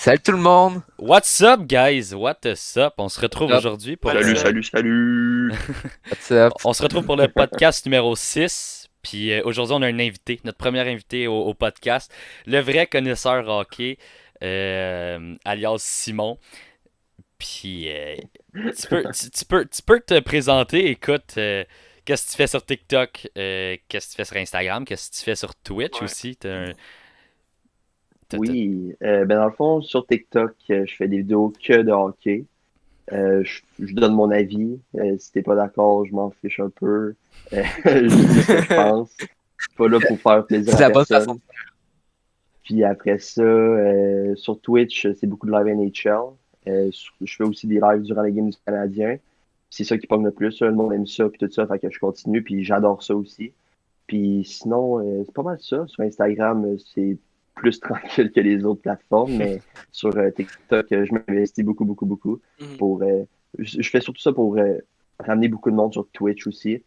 Salut tout le monde! What's up, guys? What's up? On se retrouve Hop, aujourd'hui pour Salut, le... salut, salut! what's up? On se retrouve pour le podcast numéro 6. Puis aujourd'hui, on a un invité, notre premier invité au podcast, le vrai connaisseur hockey, alias Simon. Puis tu peux te présenter. Écoute, qu'est-ce que tu fais sur TikTok? Qu'est-ce que tu fais sur Instagram? Qu'est-ce que tu fais sur Twitch Ouais. aussi? Oui, dans le fond, sur TikTok, je fais des vidéos que de hockey. Je donne mon avis. Si t'es pas d'accord, je m'en fiche un peu. Je dis ce que je pense. Je suis pas là pour faire plaisir C'est à la bonne façon. personne. Puis après ça, sur Twitch, c'est beaucoup de live NHL. Je fais aussi des lives durant les games du Canadien. C'est ça qui pogne le plus. Le monde aime ça, puis tout ça, fait que je continue, puis j'adore ça aussi. Puis sinon, c'est pas mal ça. Sur Instagram, c'est plus tranquille que les autres plateformes, mais sur TikTok, je m'investis beaucoup, beaucoup, beaucoup. Mhm. Pour, je fais surtout ça pour ramener beaucoup de monde sur Twitch aussi.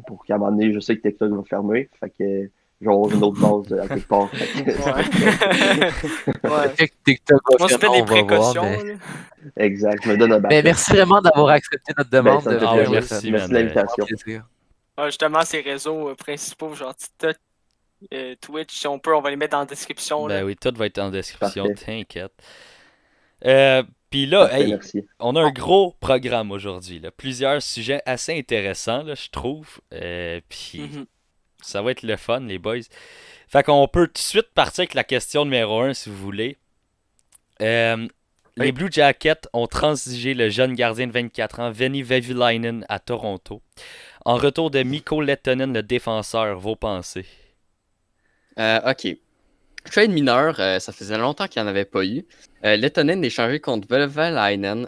Pour qu'à un moment donné, je sais que TikTok va fermer. Fait que je vais avoir une autre base à quelque part. Fait que ça va être cool. Ouais. Ouais. TikTok On va se fait fermer, des on va voir, précautions, mais... là. Exact. Je me donne un Mais backup. merci vraiment d'avoir accepté notre Ben, demande ça de me fait Ah ouais, venir, là, plaisir. ça merci, nous Merci man. de fait vraiment l'invitation. plaisir. Justement, ces réseaux principaux, genre TikTok, Twitch, si on peut, on va les mettre dans la description, Ben là. oui, tout va être en description, Parfait. t'inquiète. Puis là, Parfait, hey, merci. on a un gros programme aujourd'hui, là. Plusieurs sujets assez intéressants, là, je trouve. Puis Mhm. ça va être le fun, les boys. Fait qu'on peut tout de suite partir avec la question numéro un, si vous voulez. Euh, les Oui. Blue Jackets ont transigé le jeune gardien de 24 ans, Veni Vehviläinen, à Toronto. En retour de Mikko Lehtonen, le défenseur, vos pensées? OK. Trade mineur, ça faisait longtemps qu'il n'y en avait pas eu. Lehtonen échangé contre Velvalainen.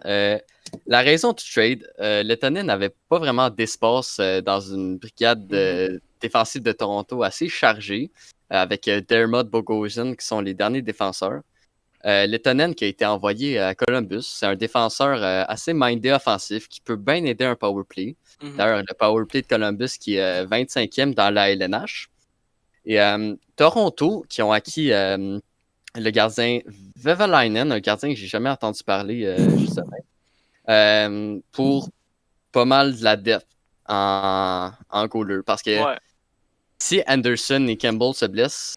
La raison du trade, Lehtonen n'avait pas vraiment d'espace dans une brigade défensive de Toronto assez chargée, avec Dermott Bogosian qui sont les derniers défenseurs. Lehtonen qui a été envoyé à Columbus, c'est un défenseur assez mindé offensif qui peut bien aider un power play. Mhm. D'ailleurs, le power play de Columbus qui est 25e dans la LNH. Et Toronto, qui ont acquis le gardien Vevalainen, un gardien que j'ai jamais entendu parler justement, pour pas mal de la depth en goaler. Parce que Ouais. si Anderson et Campbell se blessent,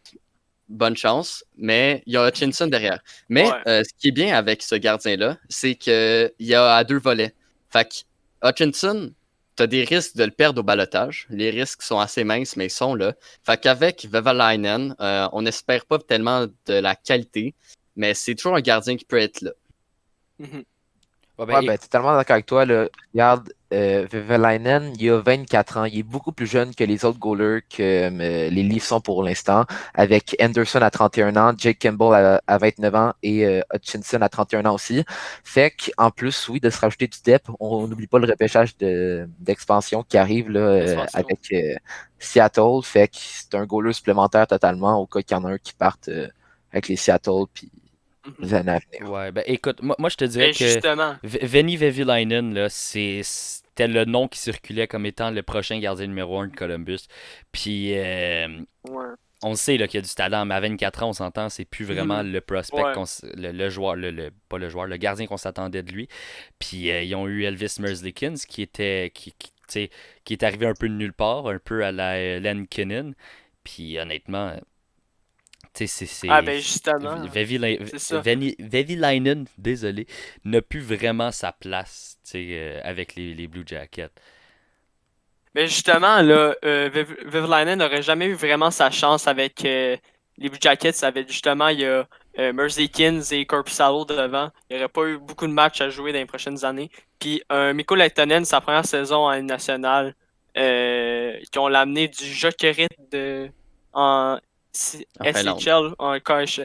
bonne chance, mais il y a Hutchinson derrière. Mais Ouais. ce qui est bien avec ce gardien-là, c'est qu'il y a à deux volets. Fait que Hutchinson, tu as des risques de le perdre au balotage. Les risques sont assez minces, mais ils sont là. Fait qu'avec Vevalainen, on n'espère pas tellement de la qualité, mais c'est toujours un gardien qui peut être là. Mhm. Ouais, Ouais, ben, totalement d'accord avec toi, là. Regarde, Vehviläinen, il a 24 ans. Il est beaucoup plus jeune que les autres goalers que les Leafs sont pour l'instant. Avec Anderson à 31 ans, Jake Campbell à 29 ans et Hutchinson à 31 ans aussi. Fait qu'en plus, oui, de se rajouter du depth, on n'oublie pas le repêchage d'expansion qui arrive là, Expansion. avec Seattle. Fait que c'est un goaler supplémentaire totalement au cas qu'il y en a un qui parte avec les Seattle puis Mhm. les années à venir. ouais, ben écoute, moi je te dirais Ben, que justement. Veni Vehviläinen, là, c'était le nom qui circulait comme étant le prochain gardien numéro un de Columbus. Puis Ouais. on sait là, qu'il y a du talent, mais à 24 ans, on s'entend, c'est plus vraiment Mhm. le prospect, Ouais. le joueur, pas le joueur, le gardien qu'on s'attendait de lui. Puis ils ont eu Elvis Merzlikins tu sais, qui est arrivé un peu de nulle part, un peu à la Len Kinnan. Puis honnêtement, tu sais, Ah, ben, justement. C'est ça. Vehviläinen, désolé, n'a plus vraiment sa place, tu sais, avec les Blue Jackets. Mais justement, là, Vivlainen n'aurait jamais eu vraiment sa chance avec les Blue Jackets. Avec justement, il y a Merzlikins et Korpisalo devant. Il n'y aurait pas eu beaucoup de matchs à jouer dans les prochaines années. Puis Mikko Lehtonen, sa première saison en Ligue nationale, qui ont l'amené du Jokerit en En Finlande. SHL, en KHL.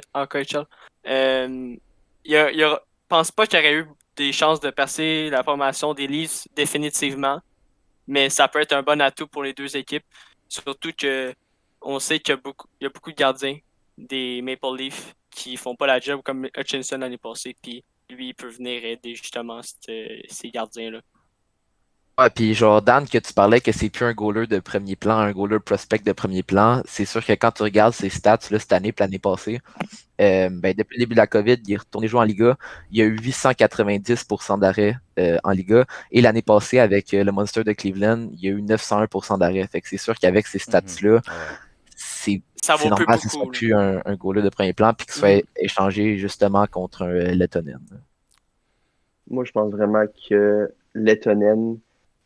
Il pense pas qu'il y aurait eu des chances de passer la formation des Leafs définitivement, mais ça peut être un bon atout pour les deux équipes. Surtout que on sait qu'il y a beaucoup de gardiens des Maple Leafs qui font pas la job comme Hutchinson l'année passée, puis lui il peut venir aider justement ces gardiens-là. Ouais, puis Jordan, que tu parlais que c'est plus un goaler de premier plan, un goaler prospect de premier plan, c'est sûr que quand tu regardes ses stats là, cette année et l'année passée, ben, depuis le début de la COVID, il est retourné jouer en Liga. Il y a eu 890% d'arrêt en Liga. Et l'année passée, avec le Monster de Cleveland, il y a eu 901% d'arrêt. Fait que c'est sûr qu'avec ces stats-là, Ouais. c'est Ça vaut plus normal que ce soit beaucoup. Là. plus un goaler de premier plan puis qu'il soit Mhm. échangé justement contre un Lettonen. Moi, je pense vraiment que Lettonen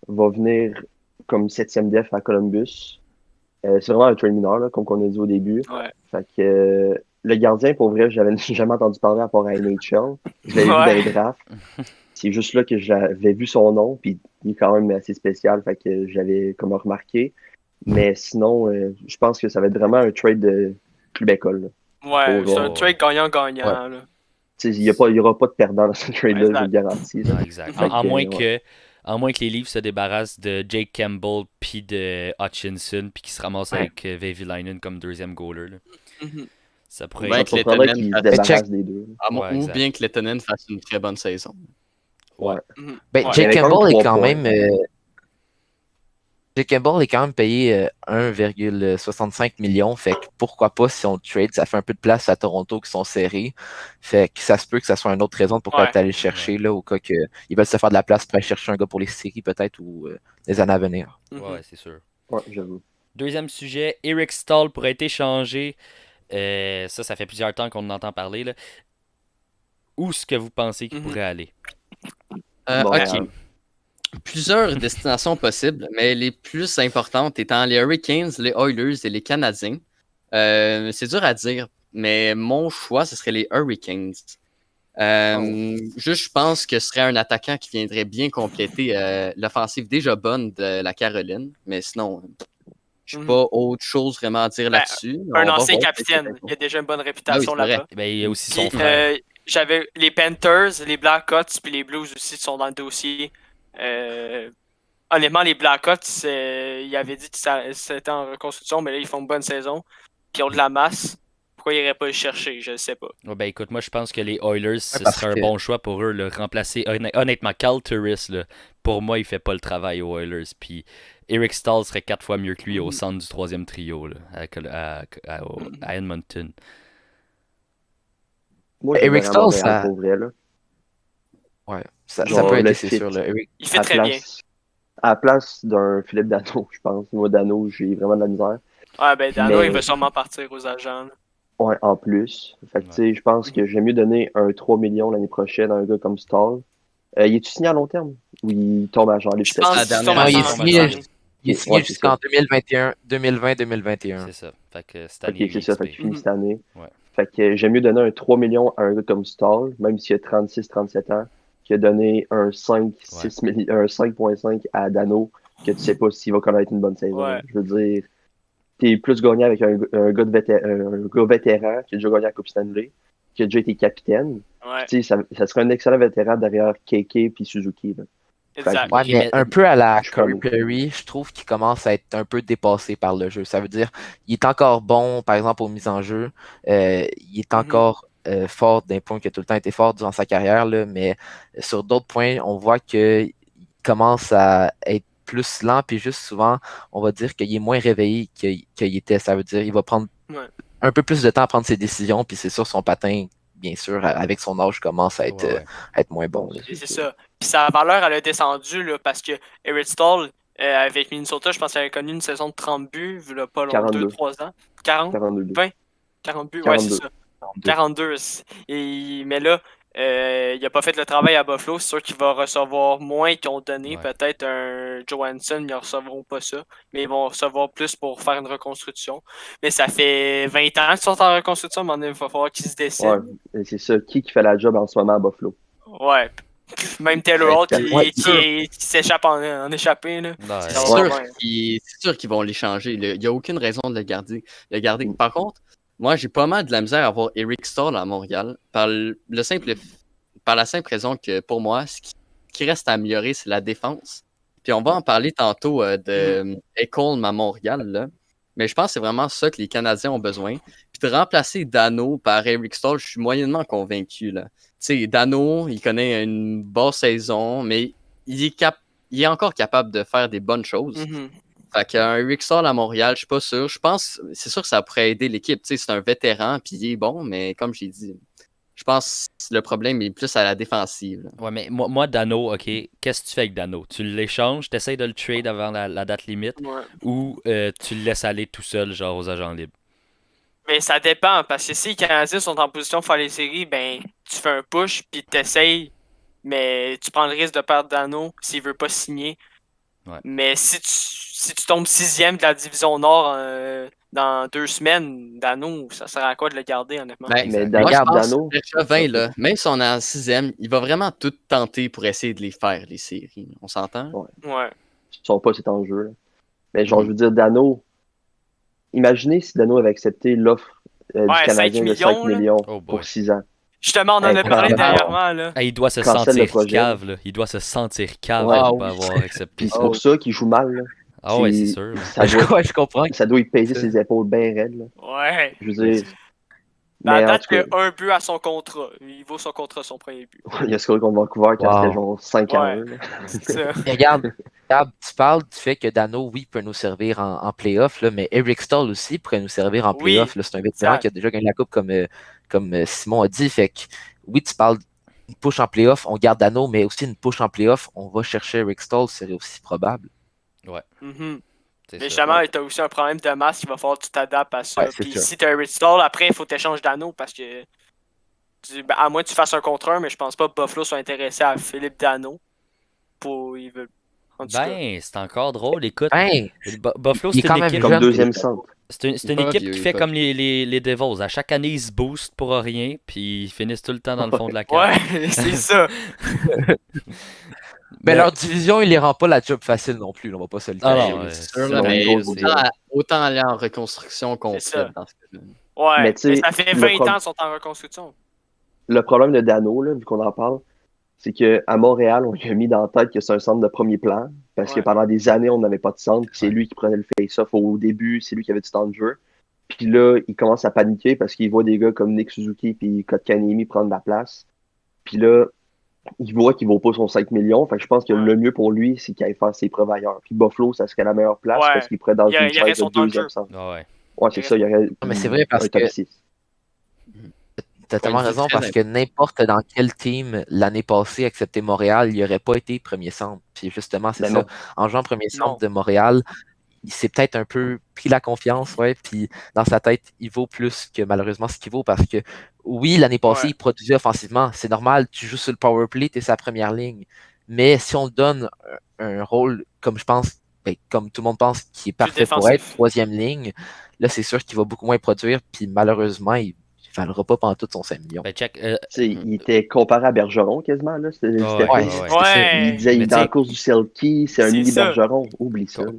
va venir comme septième def à Columbus. C'est vraiment un trade mineur, là, comme on a dit au début. Ouais. Fait que le gardien, pour vrai, j'avais jamais entendu parler à part à NHL. Je l'avais vu dans les Ouais. drafts. C'est juste là que j'avais vu son nom, puis il est quand même assez spécial, fait que j'avais comme remarqué. Mais sinon, je pense que ça va être vraiment un trade de club école. Là. Ouais, Pour, c'est un Ouais. trade gagnant-gagnant. Là. Il n'y aura pas de perdant dans ce trade-là, je vous le garantis. Là. Non, exact. Fait À que, moins ouais. que les Leafs se débarrassent de Jake Campbell puis de Hutchinson puis qu'ils se ramassent Ouais. avec Vehvilainen comme deuxième goaler. Là. Mhm. Ça Ou pourrait bien Ça me que surprendrait Lettonen qu'ils se fasse... Mais check, débarrassent des deux. Ouais, ou exact. bien que Lettonen fasse une très bonne saison. Ouais. Ouais. Mhm. ben, Ouais. Il y Jake avait quand même Campbell est 3 quand points. même Jake Campbell est quand même payé 1,65 million. Fait que pourquoi pas si on le trade, ça fait un peu de place à Toronto qui sont serrés. Fait que ça se peut que ça soit une autre raison de pourquoi Ouais. tu allé le chercher là, au cas qu'ils veulent se faire de la place pour aller chercher un gars pour les séries peut-être ou les années à venir. Ouais, Mhm. ouais, c'est sûr. Ouais, j'avoue. Deuxième sujet, Eric Stahl pourrait être échangé. Ça fait plusieurs temps qu'on en entend parler. Là. Où est-ce que vous pensez qu'il Mhm. pourrait aller? Montréal. Ok. Plusieurs destinations possibles, mais les plus importantes étant les Hurricanes, les Oilers et les Canadiens. C'est dur à dire, mais mon choix, ce serait les Hurricanes. Juste, je pense que ce serait un attaquant qui viendrait bien compléter l'offensive déjà bonne de la Caroline. Mais sinon, je n'ai Mhm. pas autre chose vraiment à dire Ben, là-dessus. un On va ancien voir. capitaine. Il a déjà une bonne Ah oui, réputation c'est vrai. là-bas. Ben, il y a aussi Puis, son frère. j'avais les Panthers, les Blackhawks, puis les Blues aussi sont dans le dossier. Honnêtement, les Blackhawks, ils avaient dit que c'était en reconstruction, mais là, ils font une bonne saison. Puis ils ont de la masse. Pourquoi ils n'iraient pas le chercher? Je ne sais pas. Ouais, ben écoute, moi je pense que les Oilers, Ouais, ce parce serait un que bon choix pour eux, le remplacer. Honnêtement, Cal Turris, là, pour moi, il fait pas le travail aux Oilers. Puis Eric Stahl serait 4 fois mieux que lui au Mhm. centre du troisième trio là, Mhm. à Edmonton. Moi, je le Eric verrais à Stahl, Montréal pour vrai. Là. ouais, ça peut Genre, aider, le c'est fit. sûr. Là. Il fait À très bien. à la place d'un Philippe Dano, je pense. Moi, Dano, j'ai vraiment de la misère. Ouais, ben Dano, il va Mais sûrement partir aux agents. là. ouais, en plus. Fait que, tu Ouais. sais, je pense que Mhm. j'aime mieux donner un 3 millions l'année prochaine à un gars comme Stall. Il est-tu signé à long terme? Ou il tombe à genre les Je 7 pense La ans? qu'il tombe dernière à Non, année. 106 cette année. il est signé Ouais, c'est ça. jusqu'en 2021, 2020-2021. C'est ça. Fait que cette Ok, année, il c'est ça. Fait expire. qu'il finit Mhm. cette année. Ouais. Fait que j'aime mieux donner un 3 millions à un gars comme Stall, même s'il a 36-37 ans, que donner un 5, Ouais. 6 un 5,5 à Dano, que tu sais pas s'il va connaître une bonne saison. Ouais. Je veux dire, t'es plus gagnant avec un gars, un gars vétéran qui a déjà gagné la Coupe Stanley, qui a déjà été capitaine. Puis, Ouais. tu sais, ça serait un excellent vétéran derrière KK puis Suzuki. Là. Fait que Exact. Ouais, Ok, mais mais un peu à la je suis Corey comme. Perry, je trouve qu'il commence à être un peu dépassé par le jeu. Ça veut dire, il est encore bon, par exemple, aux mises en jeu. Il est Mhm. encore fort d'un point qui a tout le temps été fort durant sa carrière, là, mais sur d'autres points, on voit qu'il commence à être plus lent, puis juste souvent, on va dire qu'il est moins réveillé qu'il était. Ça veut dire, il va prendre Ouais. un peu plus de temps à prendre ses décisions, puis c'est sûr, son patin, bien sûr, avec son âge, commence ouais, ouais. à être moins bon. Bon, Là. Et c'est sûr. ça. Puis sa valeur, elle a descendu là, parce que Eric Stahl, avec Minnesota, je pense qu'il avait connu une saison de 30 buts, il y a pas long, 42. 2-3 ans. 40, 42 buts. 20, 40 buts, ouais, c'est 42. ça. 42. Mais là, il n'a pas fait le travail à Buffalo. C'est sûr qu'il va recevoir moins qu'ils ont donné. Ouais. Peut-être un Johansson, ils ne recevront pas ça. Mais ils vont recevoir plus pour faire une reconstruction. Mais ça fait 20 ans qu'ils sont en reconstruction, mais il va falloir qu'ils se Ouais, décident. et c'est ça. Qui fait la job en ce moment à Buffalo? Ouais. Même Taylor Ben, Hall Ouais, qui s'échappe en échappée. Là. Ouais. Ça C'est va pas sûr bien. c'est sûr qu'ils vont l'échanger. Il n'y a aucune raison de le garder. Mm. Par contre, moi, j'ai pas mal de la misère à voir Eric Stahl à Montréal par la simple raison que pour moi, qui reste à améliorer, c'est la défense. Puis on va en parler tantôt de Ekholm à Montréal. Là. Mais je pense que c'est vraiment ça que les Canadiens ont besoin. Puis de remplacer Dano par Eric Stahl, je suis moyennement convaincu. Là. Tu sais, Dano, il connaît une basse saison, mais il est il est encore capable de faire des bonnes choses. Mhm. Fait qu'un Rick Saul à Montréal, je suis pas sûr. Je pense, c'est sûr que ça pourrait aider l'équipe. Tu sais, c'est un vétéran, puis il est bon, mais comme j'ai dit, je pense que le problème est plus à la défensive. Là. Ouais, mais moi, Dano, ok, qu'est-ce que tu fais avec Dano? Tu l'échanges, tu essaies de le trade avant la date limite, Ouais. ou tu le laisses aller tout seul, genre aux agents libres? Mais ça dépend, parce que si les Canadiens sont en position de faire les séries, ben tu fais un push puis t'essayes, mais tu prends le risque de perdre Dano s'il veut pas signer. Ouais. Mais si tu tombes 6e de la division Nord dans 2 semaines, Dano, ça sert à quoi de le garder, honnêtement? Ben, Mais moi, je regarde, pense Dano, que Chauvin, là, même si on est en 6e, il va vraiment tout tenter pour essayer de les faire, les séries. On s'entend? Ouais. ils sont pas cet enjeu. Là. Mais genre, Mhm. je veux dire, Dano, imaginez si Dano avait accepté l'offre du Ouais, 5 Canadien de 5 millions, là. millions Oh boy. pour 6 ans. Justement, on en a Hey, parlé cancel- dernièrement, là. Ah, il doit se cancel le sentir projet. cave, là. Il doit se sentir cave Ouais. de Ah ne pas oui. avoir accepté Puis ça. c'est pour ça qu'il joue mal. Là. Ah ouais, c'est sûr. là. Je comprends. Ça doit y peser ses épaules bien raides. Là. Ouais. Je veux dire. Mais à Mais en date, tout il cas, y a un but à son contrat. Il vaut son contrat, son premier but. il y a ce contre Vancouver quand Wow. c'était genre 5 à Ouais. 1. là. C'est ça. Mais regarde, tu parles du fait que Dano, oui, peut nous servir en playoff, là, mais Eric Stahl aussi pourrait nous servir en Oui, playoff. Là. C'est un vétéran exact. qui a déjà gagné la coupe comme Simon a dit. Fait que oui, tu parles d'une push en playoff, on garde Dano, mais aussi une push en playoff, on va chercher Eric Stahl, serait aussi probable. Mhm. C'est Mais ça. justement, t'as aussi un problème de masse, il va falloir que tu t'adaptes à ça. Ouais, c'est Puis sûr. si t'as un Rich Stall, après, il faut t'échanger d'anneau parce que ben, à moins que tu fasses un contre un, mais je pense pas que Buffalo soit intéressé à Philippe Dano. Ils veulent. En tout cas. Ben, c'est encore drôle. Écoute, Ben, Buffalo, il est c'est quand une même équipe. Comme jeune. deuxième centre. C'est Il est une pas équipe vieux, qui il est fait pas comme les Devils. À chaque année, ils se boostent pour rien, puis ils finissent tout le temps dans le fond de la carte. Ouais, c'est ça. Mais leur division, il les rend pas la job facile non plus, là, on va pas se le Ah cacher. non, là. ouais, C'est c'est sûr, là, ça, mais une grosse autant aller en reconstruction ça. complète dans ce cas-là. Ouais, Mais tu sais, mais ça fait le 20 pro- ans qu'ils sont en reconstruction. Le problème de Dano, là, vu qu'on en parle, c'est qu'à Montréal, on lui a mis dans la tête que c'est un centre de premier plan, parce que Ouais. pendant des années, on n'avait pas de centre, puis c'est Ouais. lui qui prenait le face-off au début, c'est lui qui avait du temps de jeu. Puis là, il commence à paniquer parce qu'il voit des gars comme Nick Suzuki puis Kotkaniemi prendre la place. Puis là, il voit qu'il vaut pas son 5 millions. Fait que je pense que Ouais. le mieux pour lui, c'est qu'il aille faire ses preuves ailleurs. Puis Buffalo, ça serait la meilleure place Ouais. parce qu'il pourrait dans Il une y aurait chaise de son temps de deuxième jeu. centre. Ah ouais. Ouais, c'est ça, il y aurait Mais c'est vrai parce un top que 6. t'as tellement Point de vue raison très parce que n'importe dans quel team l'année passée, excepté Montréal, il aurait pas été premier centre. Puis justement, c'est Ben ça. non. En jouant premier centre Non. de Montréal, il s'est peut-être un peu pris la confiance, ouais, puis dans sa tête, il vaut plus que malheureusement ce qu'il vaut parce que oui, l'année passée, Ouais. il produisait offensivement. C'est normal, tu joues sur le power play, tu es sa première ligne. Mais si on te donne un rôle, comme je pense, ben, comme tout le monde pense, qui est parfait pour être défensif. troisième ligne, là, c'est sûr qu'il va beaucoup moins produire, puis malheureusement, il ne valera pas pendant tout son 5 millions. Ben, check. Tu sais, il était comparé à Bergeron quasiment, là, Ouais, Stéphane. Ouais, ouais. c'est ça. Ouais. Il disait, il Mais est dans la t'sais- course du Selkie, c'est un C'est mini ça. Bergeron. Oublie ça. là.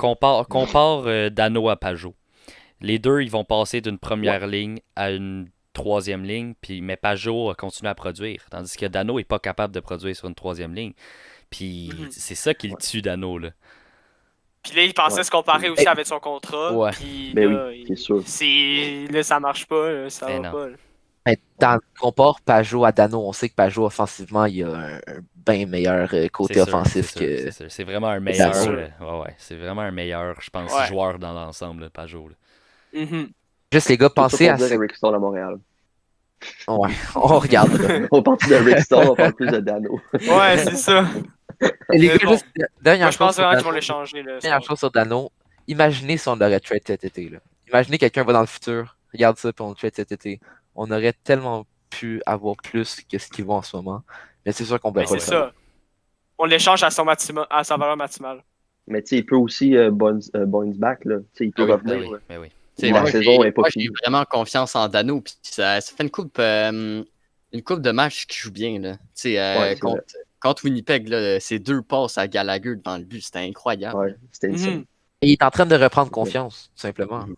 Compare Dano à Pajot. Les deux, ils vont passer d'une première ligne à une troisième ligne, mais Pajot continue à produire. Tandis que Dano est pas capable de produire sur une troisième ligne. Puis Mhm. c'est ça qui le tue, Dano, là. Puis là, il pensait Ouais. se comparer aussi avec son contrat. Ouais. Puis Ben là, oui, c'est sûr. là, ça marche pas. Là, ça Ben va non. pas. Là. Mais dans le compare Pajot à Dano, on sait que Pajot, offensivement, il a un bien meilleur côté C'est sûr, offensif c'est que. sûr, c'est sûr. C'est vraiment un meilleur. sûr. Ouais, c'est vraiment un meilleur, je pense, Ouais. joueur dans l'ensemble, là, Pajot. Là. Mhm. Juste les gars, Tout ça pensez pour à dire ce. Rick Stone à Montréal. Ouais, on regarde. On parle de Rick Stone, on parle plus de Dano. Ouais, c'est ça. Les Mais gars, bon. juste dernière Moi, je chose pense sur vraiment qu'ils vont Dano. l'échanger. Là, Dernière chose sur Dano. Imaginez si on l'aurait trade cet été. Là. Imaginez quelqu'un va dans le futur, regarde ça, puis on le trade cet été. On aurait tellement pu avoir plus que ce qu'ils vont en ce moment. Mais c'est sûr qu'on peut Mais pas c'est le faire. ça. On l'échange à sa valeur maximale. Mais tu sais, il peut aussi bounce back, là. Tu sais, il peut Ben revenir. oui, là. ben oui. T'sais, La moi, saison est pas moi, finie. j'ai vraiment confiance en Dano. Puis ça fait une coupe de matchs qui joue bien. Là. Ouais, c'est Contre Winnipeg, là, ces 2 passes à Gallagher devant le but, c'était incroyable. Ouais, c'était insane. Mhm. Et il est en train de reprendre confiance, tout simplement. Mhm.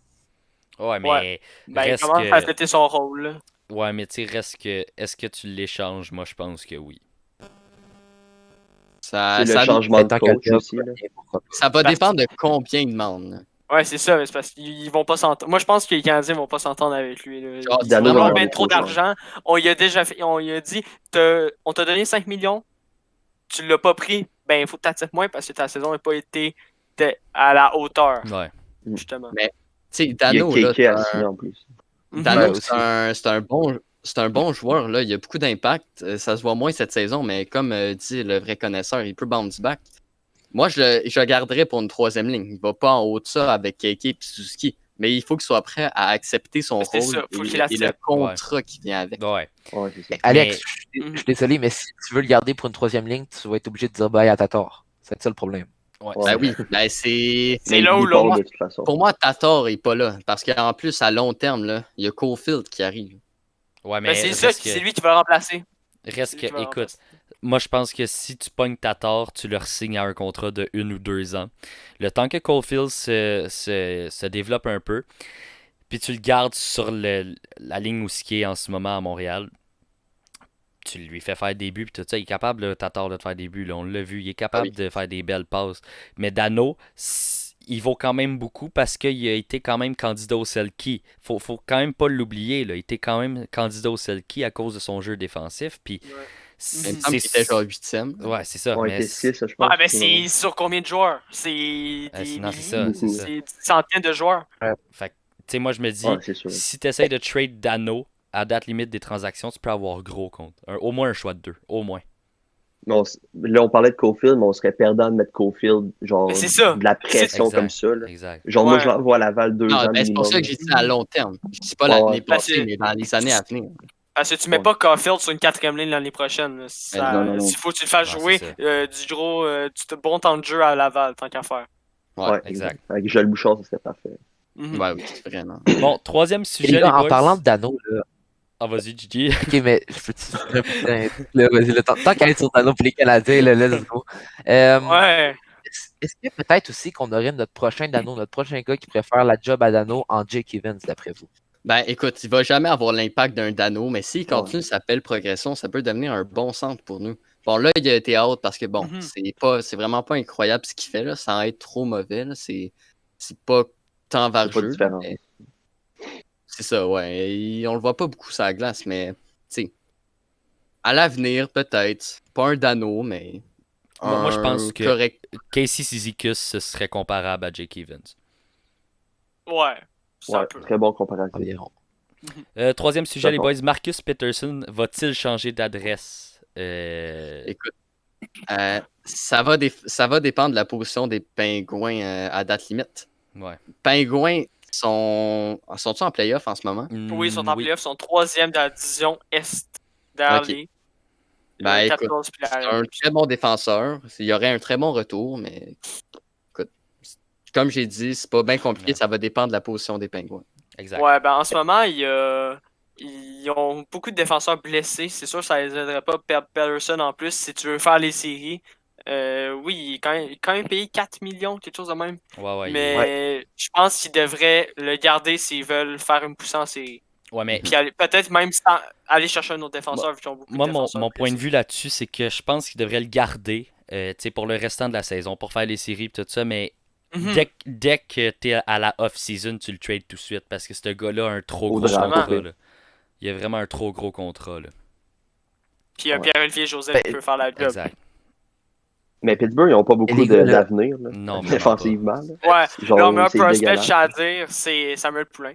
Ouais, mais Ouais. Ben, il reste commence que. à fêter son rôle. Là. Ouais, mais tu sais, reste que. Est-ce que tu l'échanges? Moi, je pense que oui. Ça, C'est le ça, changement de Tant qu'à coach le aussi. Là. pourquoi pas. ça va dépendre de combien il demande. là. Ouais, c'est ça. C'est parce qu'ils vont pas s'entendre. Moi, je pense que les Canadiens vont pas s'entendre avec lui. Là. Genre, Ils Dano vont va avoir demander ben trop trop cher. d'argent. On lui a déjà fait. On lui a dit on t'a donné 5 millions. Tu l'as pas pris. ben il faut que tu attires moins parce que ta saison n'a pas été à la hauteur, Ouais. justement. Tu sais, Il y a Dano, là, KK à signer en plus. Dano, Ouais, aussi. c'est un bon joueur, là. Il a beaucoup d'impact. Ça se voit moins cette saison, mais comme dit le vrai connaisseur, il peut bounce back. Moi, je le garderais pour une troisième ligne. Il va pas en haut de ça avec KK et Suzuki. Mais il faut qu'il soit prêt à accepter son C'est rôle ça, faut qu'il et le accepte. contrat qui vient avec. Ouais. Ouais, c'est ça. Alex, Mais- je suis désolé, mais si tu veux le garder pour une troisième ligne, tu vas être obligé de dire bye à Tatar. C'est ça le problème. Ouais, Ouais. c'est Ben oui, vrai. ben c'est. C'est Mais là il où est pas l'on- de toute façon. Pour moi, Tatar est pas là. Parce qu'en plus, à long terme, là, il y a Caulfield qui arrive. Ouais, Ben, mais c'est ça, reste c'est que, lui qui va le remplacer. reste C'est que, lui qui va le écoute, remplacer. moi je pense que si tu pognes Tatar, tu leur signes à un contrat de 1 ou 2 ans. Le temps que Caulfield se développe un peu, puis tu le gardes sur la ligne où il est en ce moment à Montréal, tu lui fais faire des buts, puis tout ça, il est capable, là, Tatar, de faire des buts, là, on l'a vu, il est capable oui. de faire des belles passes. Mais Dano, il vaut quand même beaucoup parce qu'il a été quand même candidat au Selkie. Faut quand même pas l'oublier, là. Il était quand même candidat au Selkie à cause de son jeu défensif, puis Ouais. Il me semble qu'il était genre 8e. Ouais, c'est ça, On mais était 6, je pense. Ouais, mais c'est sur combien de joueurs? C'est des non, c'est milliers, ça, c'est Beaucoup. ça. c'est des centaines de joueurs. Fait que, tu sais, moi, je me dis, Ouais, c'est sûr. si tu essaies de trade Dano à date limite des transactions, tu peux avoir gros compte. Au moins un choix de 2, au moins. Mais là, on parlait de Caulfield, mais on serait perdant de mettre Caulfield, genre, Mais c'est ça. de la pression Exact, comme ça. Là. exact. Genre, moi, Ouais. je l'envoie à Laval 2 Non, ans ben, c'est pour minimum. ça que j'ai dit à long terme. Je dis pas Ouais, l'année ouais. passée, Parce que- mais dans les années à venir. Parce que tu mets Ouais. pas Caulfield sur une quatrième ligne l'année prochaine. Là. non. S'il faut que tu le fasses Non, jouer c'est du bon temps de jeu à Laval, tant qu'à faire. Ouais, Ouais, exact. Avec Joël Bouchard, ça serait parfait. Mhm. Ouais, oui, c'est vraiment. Bon, troisième Et sujet, les gars, les en boys. parlant de Dano, là, Ah, vas-y, Gigi. ok, mais je peux-tu. Là, vas-y, tant qu'à être sur Dano pour les Canadiens, là, let's go. Ouais. Est-ce que peut-être aussi qu'on aurait notre prochain Dano, notre prochain gars qui préfère la job à Dano en Jake Evans, d'après vous? Ben écoute, il va jamais avoir l'impact d'un Dano, mais s'il continue sa belle progression, ça peut devenir un bon centre pour nous. Bon, là, il a été out parce que bon, Mhm. c'est vraiment pas incroyable ce qu'il fait là, sans être trop mauvais. Là. C'est pas tant C'est pas vargeux. différent. mais C'est ça, ouais. On le voit pas beaucoup sur la glace, mais tu sais, à l'avenir, peut-être. Pas un Dano, mais. Moi, je pense un que correct. Casey Cizikus, ce serait comparable à Jake Evans. Ouais. C'est un Ouais, peu. très bon comparatif. Environ. Troisième sujet, les D'accord. boys. Marcus Peterson va-t-il changer d'adresse? Écoute, ça va dépendre de la position des Pingouins à date limite. Ouais. Pingouins sont-ils en playoff en ce moment? Oui, ils sont en Oui. playoff, ils sont troisième de la division Est derrière Ok. les Ben, écoute, Capitals puis C'est la un très bon défenseur. Il y aurait un très bon retour, mais écoute, comme j'ai dit, c'est pas bien compliqué. Ouais. Ça va dépendre de la position des Pingouins. Exact. Ouais, ben en ce moment, ils ont beaucoup de défenseurs blessés. C'est sûr que ça les aiderait pas de perdre Patterson en plus si tu veux faire les séries. Oui, il est quand même payé 4 millions, quelque chose de même. Ouais, Mais je pense qu'ils devraient le garder s'ils veulent faire une poussée en série. ouais, mais Puis peut-être même aller chercher un autre défenseur vu qu'ils ont beaucoup moi, de mon défenseurs point de blessés. vue là-dessus, c'est que je pense qu'il devrait le garder tu sais, pour le restant de la saison, pour faire les séries et tout ça, mais Mhm. dès que tu es à la off-season, tu le trades tout de suite parce que ce gars-là a un trop Au gros draft, contrat. ouais. Là. Il a vraiment un trop gros contrat. Là. Puis il y a Ouais. Pierre-Olivier Joseph qui Ben, peut faire la job. Exact. Mais Pittsburgh, ils n'ont pas beaucoup les gars, là- d'avenir, là, Non, vraiment défensivement. là. Ouais, Genre, leur meilleur c'est prospect, dégueulasse. j'ai à dire, c'est Samuel Poulain.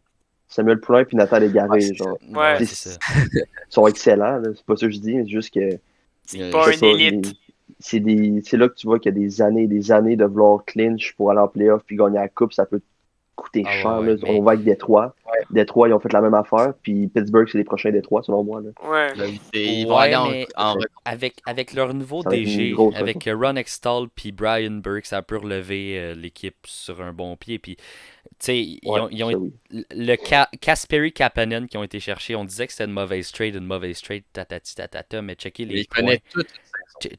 Samuel Poulain puis Nathan Légaré, genre. Ouais, Tu c'est sais, ça. Ils sont excellents, là. C'est pas ça que je dis, mais c'est juste que. C'est pas je un sais pas, élite. c'est là que tu vois qu'il y a des années et des années de vouloir clinch pour aller en playoff puis gagner la coupe, ça peut coûter Ah ouais, cher. ouais, là. mais- On va avec Détroit. Détroit, ils ont fait la même affaire, puis Pittsburgh, c'est les prochains Détroit, selon moi. Là. Ouais. Ils vont Ouais, aller en, mais en avec leur nouveau Ça va être une DG, grosse avec Ron Extall puis Brian Burke, ça peut relever l'équipe sur un bon pied. Puis, tu sais, Ouais, ils ont ça, oui. le Kasperi Kapanen qui ont été cherchés, on disait que c'était une mauvaise trade, tatati tatata, mais checker les Il points. connaît tout.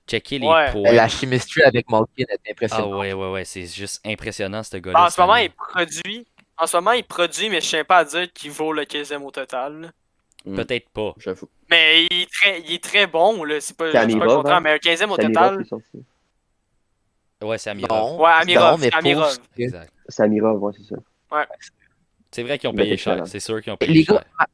Checker les Ouais. points. La chimistry avec Malkin est Ah impressionnante. ouais, c'est juste impressionnant ce gars-là. En ce cette moment, année. il produit, mais je tiens pas à dire qu'il vaut le 15e au total. là. Peut-être pas. J'avoue. Mais il est très bon, là. C'est pas le Amirov, contraire, hein? mais un 15e au C'est Amirov total. qui est sorti. Ouais, c'est Amirov. Non, Ouais, Amirov, non, mais c'est Amirov. pour- Exact. C'est Amirov, ouais, c'est ça. C'est vrai qu'ils ont Mais payé excellent. cher. C'est sûr qu'ils ont payé Les cher. gars,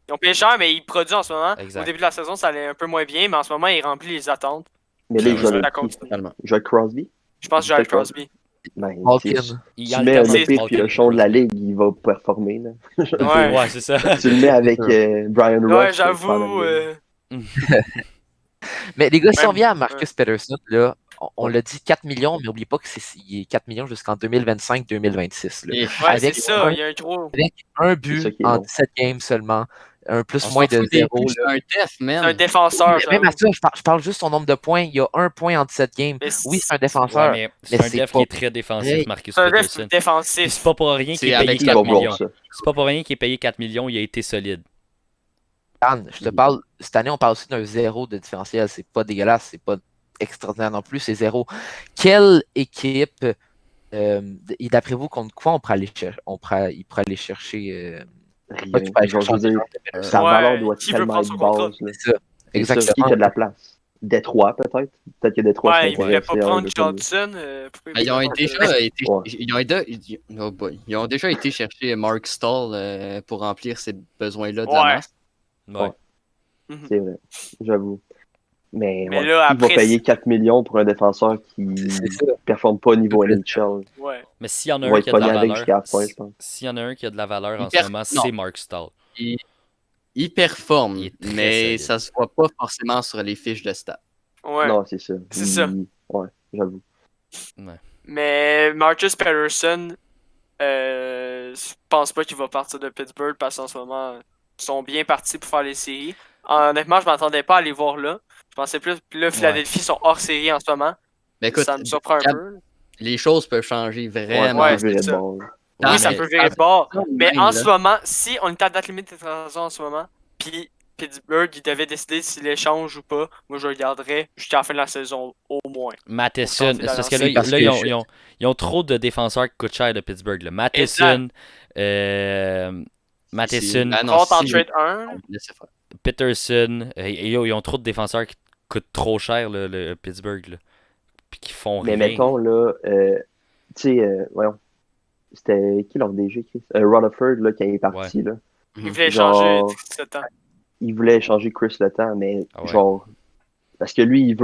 Ils ont payé cher, mais il produit en ce moment. Exact. Au début de la saison, ça allait un peu moins bien, mais en ce moment, il remplit les attentes. Mais là, Puis, il joue avec ça qui? continue. Totalement. Il joue avec Crosby? Je pense que j'ai avec Crosby. Ben, tu sais, Malkin. Il tu alterne mets le entre pire Malkin et piochon de la Crosby. ligue, il va performer. Là. Ouais. Ouais, c'est ça. Tu le mets avec Brian Ross. Ouais, c'est pas la j'avoue. même. Mais les gars, si on Même- revient à Marcus Pettersson, là, on l'a dit 4 millions, mais n'oubliez pas que il est 4 millions jusqu'en 2025-2026. Et Ouais, c'est Avec ça, un, il y a un gros. avec un C'est ça but qui est en long. 17 games seulement, un on plus-moins s'en de fout des 0. buts, c'est un def, C'est un man. défenseur, Même à j'avoue. ça, je parle juste son nombre de points. Il y a un point en 17 games. Mais Oui, c'est un Ouais, défenseur, mais mais c'est un c'est def pas qui est très défensif, pareil. Marcus C'est un Pettersson. Puis défensif. c'est pas pour rien C'est qu'il est avec payé Qui 4 va voir millions. ça? C'est pas pour rien qu'il est payé 4 millions, il a été solide. Dan, je te parle, cette année, on parle aussi d'un zéro de différentiel. C'est pas dégueulasse, c'est pas extraordinaire non plus, c'est zéro. Quelle équipe, et d'après vous, contre quoi il pourrait aller chercher Rien. tu peux aller Genre, chercher je veux dire, en sa Ouais, valeur doit qui veut tellement prendre être son contrat? basse. Là. C'est ça, C'est ça. Qui exactement. a de la place? Détroit, peut-être? Peut-être que Détroit serait Ouais, il voulait pas intéressé à un prendre de comme lui. Johnson. Pourquoi Ils ont voulait pas déjà prendre- été, oh boy. Ils ont déjà été chercher Mark Stahl pour remplir ces besoins-là de la Ouais. masse. Ouais. Mhm. C'est vrai, j'avoue. Mais Mais ouais, là, qui va après, payer 4 millions pour un défenseur qui C'est ça. performe pas au niveau Le NHL? Ouais. Mais s'il y en a Il va un être qui a de la pogné avec valeur, jusqu'à la fin, je pense. s'il y en a un qui a de la valeur Il en ce perd- moment, non. c'est Mark Stahl. Il performe, Il est très mais solide. ça se voit pas forcément sur les fiches de stats. Ouais. Non, c'est ça. C'est ça. Ouais, j'avoue. Mais Marcus Patterson, je pense pas qu'il va partir de Pittsburgh parce qu'en ce moment, ils sont bien partis pour faire les séries. Honnêtement, je m'attendais pas à les voir là. Je pensais plus. Puis là, Philadelphie sont hors série en ce moment. Mais écoute, Ça me surprend un Gab, peu. les choses peuvent changer vraiment. Ouais, je verrais c'est de ça. bord. Ah, Oui, ça mais- peut virer de bord. Mais même, en là. ce moment, si on est à date limite des transactions en ce moment, puis Pittsburgh, il devait décider s'il échange ou pas, moi je le garderais jusqu'à la fin de la saison au moins. Matheson, c'est parce que là, C'est parce là, que ils ont trop de défenseurs qui coûtent cher de Pittsburgh. Là. Matheson, Matheson, Ah non, Compte en si- trade 1. laissez faire. Peterson, ils ont trop de défenseurs qui coûtent trop cher le Pittsburgh. Là. Puis qui font Mais rien. mettons, là, tu sais, voyons, c'était qui leur DG, Chris? Rutherford, là, quand il est parti, là, Il voulait Genre- échanger ce temps. il voulait échanger Chris le temps, mais Ah ouais. genre, parce que lui, il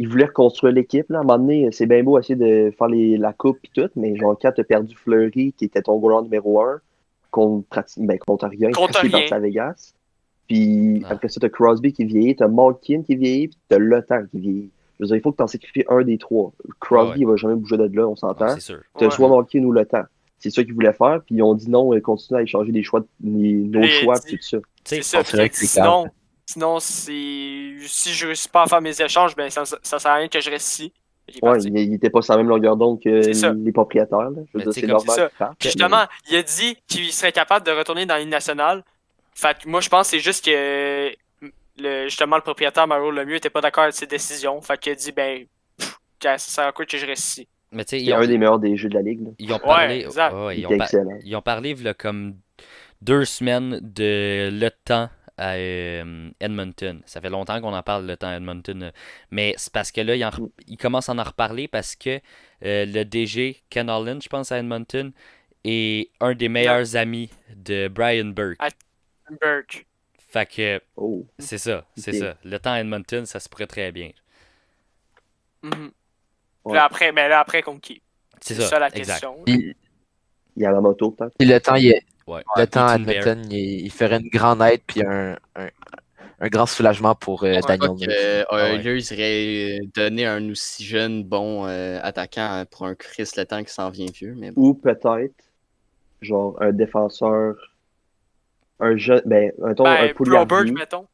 voulait reconstruire l'équipe, là. À un moment donné, c'est bien beau essayer de faire la coupe et tout, mais genre, quand t'as perdu Fleury, qui était ton goaler numéro 1, contre rien, Contre qui est rien. parti à Vegas. Puis Ah. après ça, t'as Crosby qui vieillit, t'as Malkin qui vieillit, puis t'as Le Temps qui vieillit. Je veux dire, il faut que t'en sacrifies un des trois. Crosby, Ouais. il va jamais bouger de là, on Ah, s'entend. c'est sûr. T'as Ouais. soit Malkin ou Le Temps. C'est ça qu'ils voulaient faire, puis ils ont dit non, continue à échanger des choix, nos Les choix, dit- puis tout ça. C'est T'sais, ça. c'est Puis vrai il que dit c'est sinon, si je réussis pas à faire mes échanges, ben ça sert à rien que je reste ici. Il est Ouais, parti. il était pas sur la même longueur d'onde que C'est ça. les propriétaires. Là. Je veux Mais dire, tu sais, c'est comme normal c'est ça. qu'ils partent, Puis mais- justement, il a dit qu'il serait capable de retourner dans la Ligue nationale. Fait que moi, je pense que c'est juste que justement le propriétaire Mario Lemieux était pas d'accord avec ses décisions. Fait qu'il a dit ça sert à quoi que je reste ici. Mais tu sais, C'est un des meilleurs des jeux de la ligue. Là. ils ont parlé. exact. ouais, Il ils, était ont excellent. ils ont parlé v'là comme 2 semaines de le temps à Edmonton. Ça fait longtemps qu'on en parle le temps à Edmonton. Mais c'est parce que là, ils commencent à en reparler parce que le DG Ken Holland, je pense, à Edmonton, est un des meilleurs amis de Brian Burke. Burke. Fait que Oh. c'est ça, c'est Ok. ça. Le temps à Edmonton, ça se pourrait très bien. Mhm. Ouais. Là après contre qui? C'est C'est ça, ça la exact. question. Puis, Il y a la moto, peut-être. puis le temps, Ouais. le temps à Ethan Bear. Edmonton, il ferait une grande aide puis un grand soulagement pour Je pense Daniel pas Nurse. que Ah ouais. Oilers irait donner un aussi jeune bon attaquant pour un Chris Letang qui s'en vient vieux. Mais bon. Ou peut-être, genre, un défenseur, un jeune, mettons, un Robert, Pouliarvi. mettons.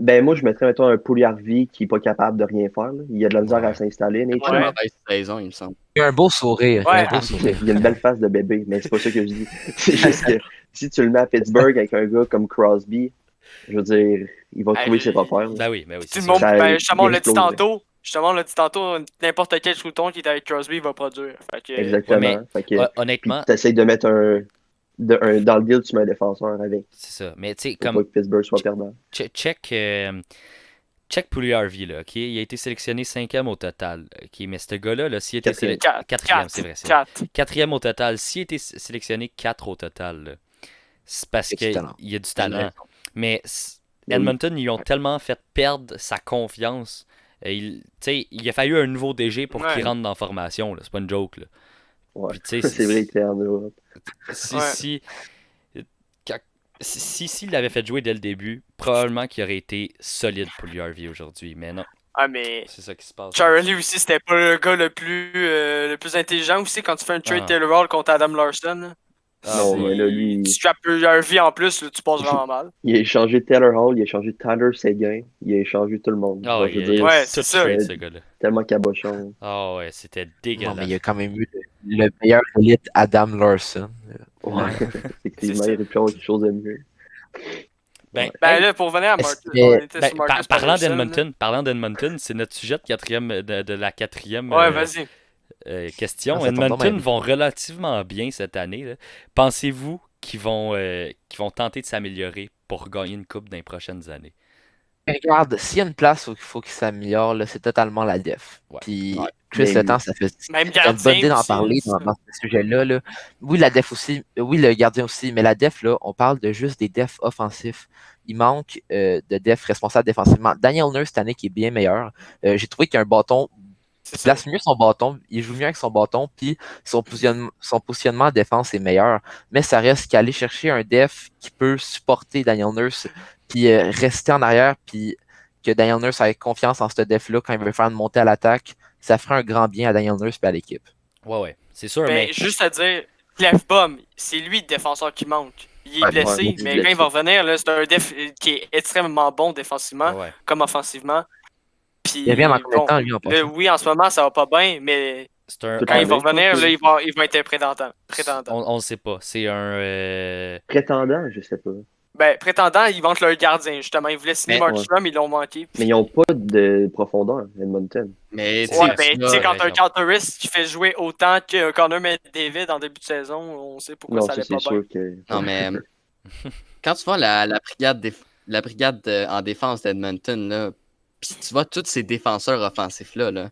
Moi, je mettrais, mettons, un Pouliarvi qui est pas capable de rien faire. Là. Il a de la misère Ouais. à s'installer, C'est pas NHL. une Ouais. mauvaise saison, il me semble. Il a un beau sourire. Ouais. Il a un beau sourire. Il a une belle face de bébé, mais c'est pas ça que je dis. C'est juste que si tu le mets à Pittsburgh avec un gars comme Crosby, je veux dire, il va trouver ses repères. là. Ben oui, Tout c'est le sûr. monde, Ça justement, on l'a dit exploserait. tantôt. Justement, on l'a dit tantôt, n'importe quel shooton qui est avec Crosby il va produire. Fait que, Exactement. Ouais, Fait que, puis Honnêtement, t'essayes de mettre dans le deal, tu mets un défenseur avec. c'est ça. Mais tu sais, Pour pas comme que Pittsburgh soit perdant. check Pouliarvi, là, ok? Il a été sélectionné 5e au total. Ok? Mais ce gars-là, là, s'il était Quatrième. sélectionné. 4e, c'est vrai. C'est vrai. 4. 4e au total. S'il a été sélectionné 4 au total, là, c'est parce Il y a du qu'il talent. y a du talent. Mais Oui. Edmonton, ils ont tellement fait perdre sa confiance Tu sais, il a fallu un nouveau DG pour Ouais. qu'il rentre dans la formation. Là. C'est pas une joke. Là. Ouais. Puis, tu sais, C'est vrai que en Europe. si, quand- s'il l'avait fait jouer dès le début, probablement qu'il aurait été solide pour l'URV aujourd'hui. Mais non, Ah, mais c'est ça qui se passe. Charlie aussi, c'était pas le gars le plus intelligent aussi quand tu fais un trade Ah. Taylor Hall contre Adam Larson. Là. Ah, Non, c'est- mais là, lui, Tu strappes leur vie en plus, là, tu passes vraiment mal. il a échangé Taylor Hall, il a échangé Tyler Seguin, il a échangé tout le monde. Ah Genre, ouais, je il veux a dire, Ouais, tout c'est ça. trade, c'est ce gars-là. tellement cabochon. Ah ouais, c'était Non, dégueulasse. mais il y a quand même eu le meilleur élite Adam Larson. Ouais, effectivement, ça. il aurait pu avoir quelque chose de mieux. Ben, Ben hey, là, pour venir à Est-ce Marcus, que- on était ben, sur Marcus parlant Patterson, là. d'Edmonton, c'est notre sujet de la quatrième Ouais, vas-y. question. Ah, ça tombe Edmonton bien. vont relativement bien cette année. Là. Pensez-vous qu'ils vont tenter de s'améliorer pour gagner une coupe dans les prochaines années? Regarde, s'il y a une place où il faut qu'il s'améliore, là, c'est totalement la def. Ouais. Puis, Ouais. Chris Bien Letang, mieux. ça fait Même une gardien bonne idée d'en aussi, parler là, dans ce sujet-là. Là. Oui, la def aussi. Oui, le gardien aussi. Mais la def, là, on parle de juste des defs offensifs. Il manque de def responsables défensivement. Daniel Nurse, cette année, qui est bien meilleur. J'ai trouvé qu'il a un bâton. C'est Il ça. place mieux son bâton, il joue mieux avec son bâton, puis son positionnement en défense est meilleur. Mais ça reste qu'aller chercher un def qui peut supporter Daniel Nurse, puis rester en arrière, puis que Daniel Nurse ait confiance en ce def-là quand il veut faire une montée à l'attaque, ça ferait un grand bien à Daniel Nurse et à l'équipe. Ouais, c'est sûr, Ben, mais juste à dire, Clefbaum, c'est lui le défenseur qui manque. Il est Ouais, blessé, ouais, mais il est quand il va blessé. revenir, là, c'est un def qui est extrêmement bon défensivement, ouais. comme offensivement. Puis, Il revient dans combien de bon, temps, lui, en là, passant? oui, en ce moment, ça va pas bien, mais C'est un. Tout quand il va l'année, je pense revenir, que- là, il va être un prétendant. On ne sait pas. C'est un. Prétendant, je sais pas. Ben, prétendant, ils vantent leur gardien, justement. Ils voulaient signer Mais- Markstrom, ils l'ont manqué. Mais ils n'ont pas de profondeur, Edmonton. Mais tu Ouais, sais, ben, tu sais, quand ouais, t'as un non. counterist qui fait jouer autant que Connor McDavid en début de saison, on sait pourquoi Non, ça ça allait c'est pas bien. sûr que. Non, mais quand tu vois la brigade en défense d'Edmonton, là, puis tu vois tous ces défenseurs offensifs-là, là,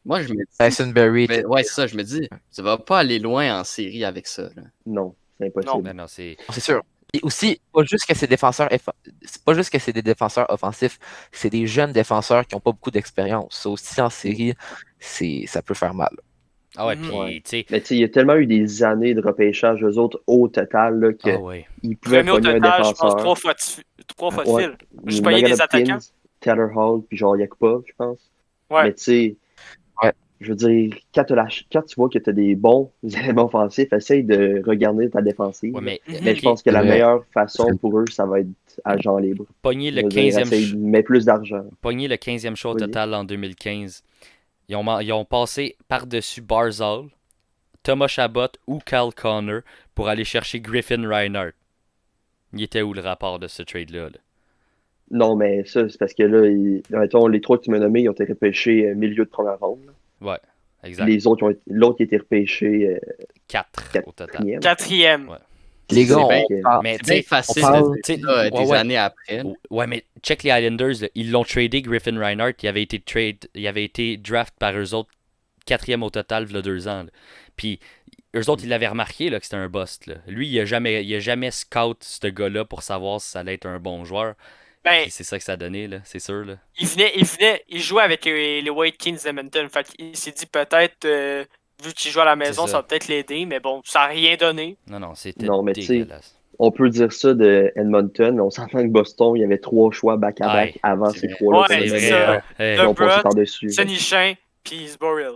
moi, je me dis. Tyson Berry, Ouais, c'est ça, je me dis, tu vas pas aller loin en série avec ça. Là. Non, c'est impossible. Ben non, c'est. c'est sûr. Et aussi, pas juste que c'est c'est pas juste que c'est des défenseurs offensifs, c'est des jeunes défenseurs qui n'ont pas beaucoup d'expérience. Ça aussi, en série, ça peut faire mal. Ah ouais, Mhm. puis, Ouais. tu sais. Mais tu sais, il y a tellement eu des années de repêchage, eux autres, au total, là, Ah ouais. qu'ils pouvaient Premier au pogner un total, je pense, défenseur. trois fois de Ouais. fil. Juste pogner des attaquants. Taylor Hall, puis genre Yakupov, je pense. Ouais. Mais tu sais, Ouais. je veux dire, quand tu vois que tu as des bons éléments offensifs, essaye de regarder ta défensive. Ouais, mais, Mais je pense que la Ouais. meilleure façon pour eux, ça va être agent libre. pogner Je le veux dire, 15e, essaye de mettre plus d'argent. pogner le 15e choix au Vas-y. total en 2015. Ils ont passé par-dessus Barzal, Thomas Chabot ou Kyle Connor pour aller chercher Griffin Reinhardt. Il était où le rapport de ce trade-là? Là? Non, mais ça, c'est parce que là, mettons, les trois que tu m'as nommés, ils ont été repêchés milieu de première ronde. Ouais, exact. Les autres, l'autre qui a été repêché 4 au total. quatrième. Quatrième. Ouais. Les gars, C'est on bien- parle- Mais C'est tu bien sais, facile on parle- de dire ça des ouais. années après. là. Ouais, mais check les Islanders, là, ils l'ont tradé Griffin Reinhardt, il avait été draft par eux autres, 4e au total, il y a 2 ans. Là. Puis eux autres, ils l'avaient remarqué là, que c'était un bust. Là. Lui, il a jamais scout ce gars-là pour savoir si ça allait être un bon joueur. Ben, Puis c'est ça que ça a donné, là, c'est sûr. Là. il jouait avec les White Kings d'Edmonton. Fait qu'il s'est dit peut-être, vu qu'il joue à la maison, C'est ça ça. va peut-être l'aider, mais bon, ça n'a rien donné. Non, c'était Non, mais tu sais, dégueulasse. On peut dire ça de Edmonton, mais on s'entend que Boston, il y avait 3 choix back-à-back Ouais, avant c'est ces vrai. trois-là. Ouais, qu'on a c'est nommés. ça. vrai. Hey, Ils ont passé DeBrus, par-dessus. Sonny Chain, puis Sboril.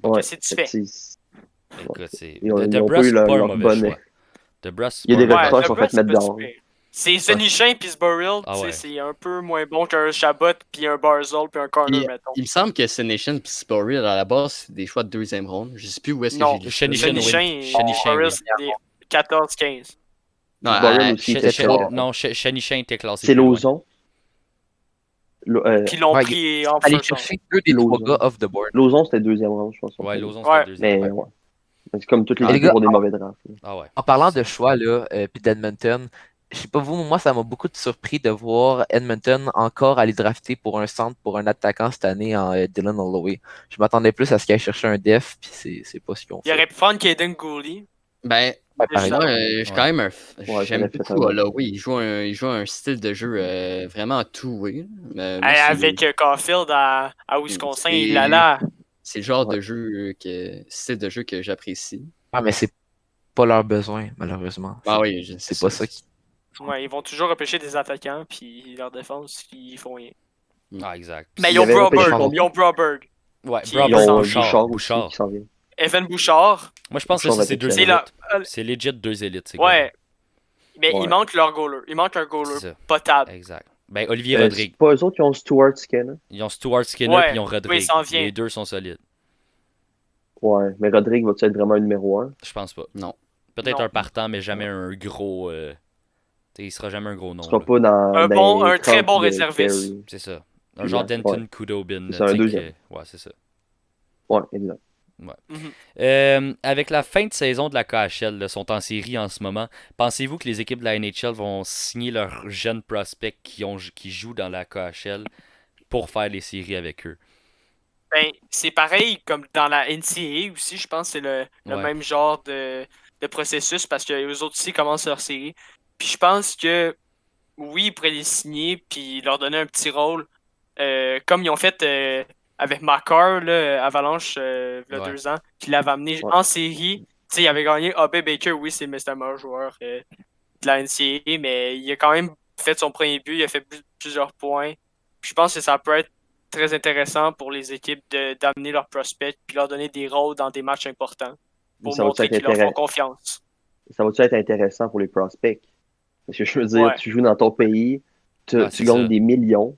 Ouais. Qu'est-ce que tu fais? écoute, c'est... Ils ont pas DeBrus, eu c'est pas un leur mauvais bonne- choix. DeBrus, Il y a c'est des pas un recruteurs mauvais qui sont choix. fait mettre dehors. C'est Sonny Chain puis Sboril, Ah ouais. c'est un peu moins bon qu'un Chabot puis un Barzal puis un Corner, Puis, mettons. il me semble que Senation et Sporil, à la base, c'est des choix de deuxième ronde. Je sais plus où est-ce que Non, j'ai lu ça. Sonny Sonny oui. Chain Sonny et Chain, Sboril, oui. c'est des 14-15. Non, Sboril aussi, Ch- c'était Ch- non, Shani Shane était classé C'est plus loin. Lozon. Puis ils l'ont Ouais, pris en aller first round. chercher 2 des 3 Lozon. gars off the board. Lozon, c'était deuxième round, je pense. Ouais, Lozon, Ouais. c'était le deuxième. Mais ouais. C'est comme toutes les Ah, les équipes gars, ont des mauvais drafts. là. Ah ouais. En parlant de choix, là, puis d'Edmonton, je sais pas vous, moi, ça m'a beaucoup surpris de voir Edmonton encore aller drafter pour un centre, pour un attaquant cette année en Dylan Holloway. Je m'attendais plus à ce qu'il aille chercher un def, puis c'est pas ce qu'ils ont Il fait. aurait pu prendre Kaden Gooley. Ben, Ouais, pareil. moi, je suis quand même Ouais, j'aime j'en ai fait beaucoup un. Holloway. Il joue un style de jeu vraiment two-way. Moi, Avec Caulfield à Wisconsin, il a là. c'est le genre Ouais. de style de jeu que j'apprécie. Ah, mais c'est pas leur besoin, malheureusement. Ah oui, C'est pas ça qui. Ouais, ils vont toujours repêcher des attaquants, puis leur défense, ils font rien. Ah, exact. Mais Ils ils ont avaient repêché Broberg. combien? Ils ont Broberg. Ouais, Puis Ils Broberg, ont Bouchard. aussi qui s'en vient. Evan Bouchard. Moi, je pense que Bouchard ça, va c'est être deux C'est excellent. élites. là. C'est legit deux élites, c'est Ouais. Mais Ouais. il manque leur goaler. Il manque un goaler C'est ça. potable. Exact. Ben, Olivier Rodrigue. C'est pas eux autres qui ont Stuart Skinner? Ils ont Stuart Skinner Ouais. puis ils ont Oui, Rodrigue. il s'en vient. Les deux sont solides. Ouais, mais Rodrigue va-tu être vraiment un numéro 1? Je pense pas. Non. Peut-être Non. un partant, mais jamais un gros. Il sera jamais un gros nom. Il sera là. pas dans Un très 30 bon de réserviste. Carey. C'est ça. Un Puis genre là, Denton ouais. Kudobin. C'est un deuxième. Ouais, c'est ça. Ouais, exact. Avec la fin de saison de la KHL, là, sont en série en ce moment. Pensez-vous que les équipes de la NHL vont signer leurs jeunes prospects qui jouent dans la KHL pour faire les séries avec eux? Ben, c'est pareil comme dans la NCAA aussi, je pense que c'est le Ouais. même genre de processus parce que les autres aussi commencent leur série. Puis je pense que oui, ils pourraient les signer puis leur donner un petit rôle. Comme ils ont fait avec Makar, là, Avalanche, il y a Ouais. 2 ans, qui l'avait amené Ouais. en série. Tu sais, il avait gagné A.B. Baker, oui, c'est le meilleur joueur de la NCAA, mais il a quand même fait son premier but, il a fait plusieurs points. Puis je pense que ça peut être très intéressant pour les équipes d'amener leurs prospects puis leur donner des rôles dans des matchs importants pour Ça va-tu montrer être qu'ils leur font intéressant? confiance. Ça va-tu être intéressant pour les prospects? Parce que je veux dire, Ouais. tu joues dans ton pays, Ouais, tu c'est gagnes ça. des millions,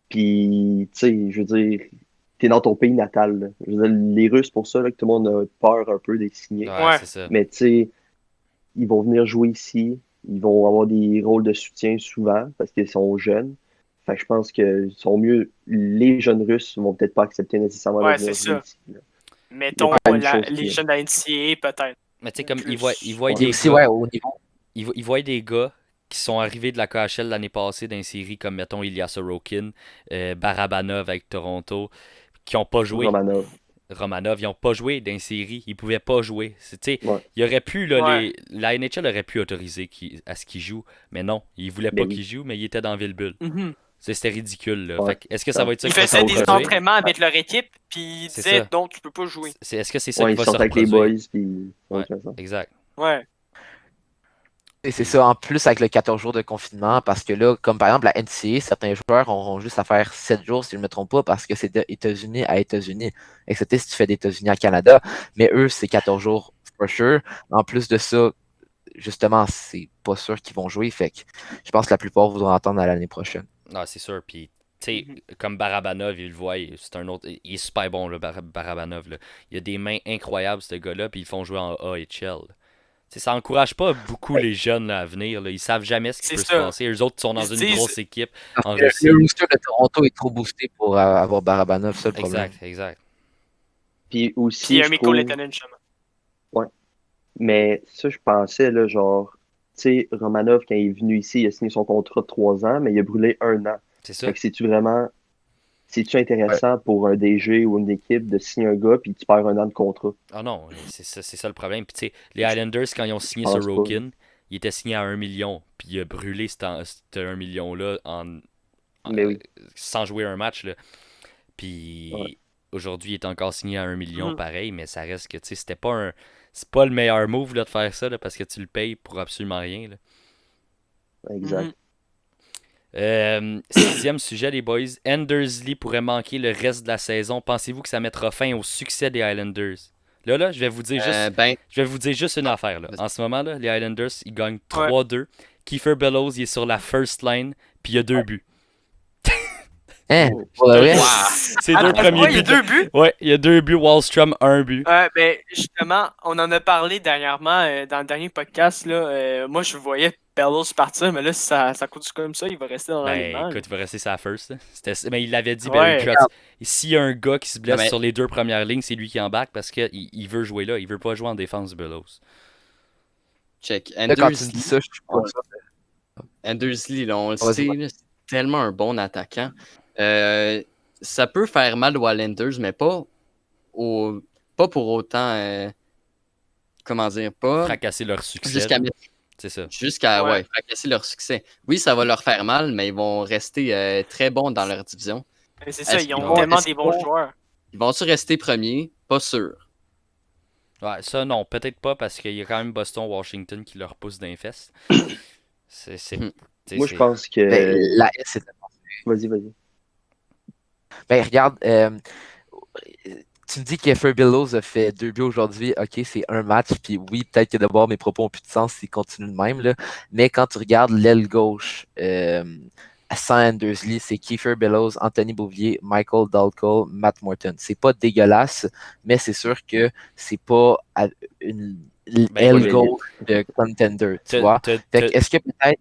puis, tu sais, je veux dire, t'es dans ton pays natal. Là. Je veux dire, les Russes, pour ça, là, que tout le monde a peur un peu d'être signé. Ouais, Ouais. c'est ça. Mais, tu sais, ils vont venir jouer ici, ils vont avoir des rôles de soutien souvent parce qu'ils sont jeunes. Fait que je pense que sont mieux. Les jeunes Russes vont peut-être pas accepter nécessairement Ouais, de venir c'est jouer ça. ici. Là. Mettons pas une chose les qui- jeunes de la NCAA, peut-être. Mais tu sais, comme Plus. ils voient Ouais. Puis des aussi, gars. ouais, au niveau. Ils voient des gars qui sont arrivés de la KHL l'année passée dans une série comme, mettons, Ilya Sorokin, Barabanov avec Toronto, qui n'ont pas joué. Romanov, ils n'ont pas joué dans une série. Ils pouvaient pas jouer. Ouais. Il aurait pu, là, Ouais. la NHL aurait pu autoriser à ce qu'ils jouent, mais non, ils voulaient Ben pas oui. qu'ils jouent, mais ils étaient dans Villebule. Mhm. C'était ridicule. Là. Ouais. Fait que est-ce que ça va être ça Ils qui va se faisaient des reproduire? entraînements avec leur équipe, puis ils C'est disaient ça. non, tu peux pas jouer. Est-ce que c'est ça Ouais, qui ils va se sortent avec les reproduire? boys, puis Ouais. c'est ça. Exact. Ouais. Et c'est ça, en plus avec le 14 jours de confinement, parce que là, comme par exemple la NCAA, certains joueurs auront juste à faire 7 jours, si je ne me trompe pas, parce que c'est de États-Unis à États-Unis. Excepté si tu fais d'États-Unis à Canada. Mais eux, c'est 14 jours for sure. En plus de ça, justement, c'est pas sûr qu'ils vont jouer. Fait que je pense que la plupart voudront attendre à l'année prochaine. Ah, c'est sûr. Puis, tu sais, comme Barabanov, il le voit, c'est un autre. Il est super bon, là, Barabanov. Là. Il a des mains incroyables, ce gars-là, puis ils le font jouer en AHL. T'sais, ça encourage pas beaucoup les jeunes là, à venir. Là. Ils savent jamais ce qui C'est peut se ça. passer. Eux autres sont dans Ils une disent- grosse équipe en Parce que Russie. le roster de Toronto est trop boosté pour avoir Barabanov, c'est le problème. Exact. Puis aussi, Puis il y a je Mikko trouve... Lehtonen, justement. Mais ça, je pensais, là, genre, tu sais, Romanov, quand il est venu ici, il a signé son contrat de 3 ans, mais il a brûlé 1 an. C'est ça. Fait que c'est-tu intéressant pour un DG ou une équipe de signer un gars puis tu perds 1 an de contrat? Ah non, c'est ça le problème. Puis, tu sais, les Islanders, quand ils ont signé pense Sorokin, il était signé à 1 million. Puis il a brûlé cet 1 million-là Mais oui. sans jouer un match. Là. Puis Ouais. aujourd'hui, il est encore signé à 1 million, Mhm. pareil, mais ça reste que, tu sais, c'était pas un. C'est pas le meilleur move là, de faire ça là, parce que tu le payes pour absolument rien. Là. Exact. Sixième sujet, les boys. Andersley pourrait manquer le reste de la saison. Pensez-vous que ça mettra fin au succès des Islanders? Là, je vais vous dire juste une affaire. Là. En ce moment, là, les Islanders, ils gagnent 3-2. Kiefer Bellows, il est sur la first line, puis il a 2 buts. Hein? Pour le vrai? C'est 2 premiers il y a buts. 2 buts. Ouais, il y a 2 buts. Wallstrom, 1 but. Ben, justement, on en a parlé dernièrement dans le dernier podcast. Là, moi, je voyais Bellows partir, mais là, si ça continue comme ça, il va rester dans Ben, l'alignement. écoute, il va rester sa first. Là. Mais il l'avait dit, Ouais. Barry Trotz. S'il y a un gars qui se blesse Non, mais- sur les 2 premières lignes, c'est lui qui embarque parce qu'il veut jouer là. Il veut pas jouer en défense, Bellows. Check. Là, quand tu me dis ça, je suis pas sûr. Andersley, là, on le Vas-y, sait, là, c'est tellement un bon attaquant. Ça peut faire mal aux Islanders, mais pas pour autant comment dire, pas Fracasser leur succès. jusqu'à là. mettre- C'est ça. jusqu'à Ouais. fracasser leur succès. Oui, ça va leur faire mal, mais ils vont rester très bons dans leur division. Mais c'est ça, Est-ce ils qu'ils ont vont- tellement est-ce des qu'ils bons vont- joueurs. Ils vont-tu rester premiers? Pas sûr. Ouais, ça, non, peut-être pas parce qu'il y a quand même Boston-Washington qui leur pousse d'un fest. C'est. Hmm. t'sais, Moi, je c'est- pense que. Ben, la S, c'est Vas-y. Ben, regarde, tu me dis que Kiefer Bellows a fait 2 buts aujourd'hui. OK, c'est un match. Puis oui, peut-être que d'abord mes propos ont plus de sens s'ils continuent de même. Là. Mais quand tu regardes l'aile gauche, sans Andersley, c'est Kiefer Bellows, Anthony Beauvillier, Michael Dalcol, Matt Morton. C'est pas dégueulasse, mais c'est sûr que c'est pas une Ben, aile mais- gauche de contender. Tu T'as- vois? t'as- Fait t'as- que est-ce que peut-être.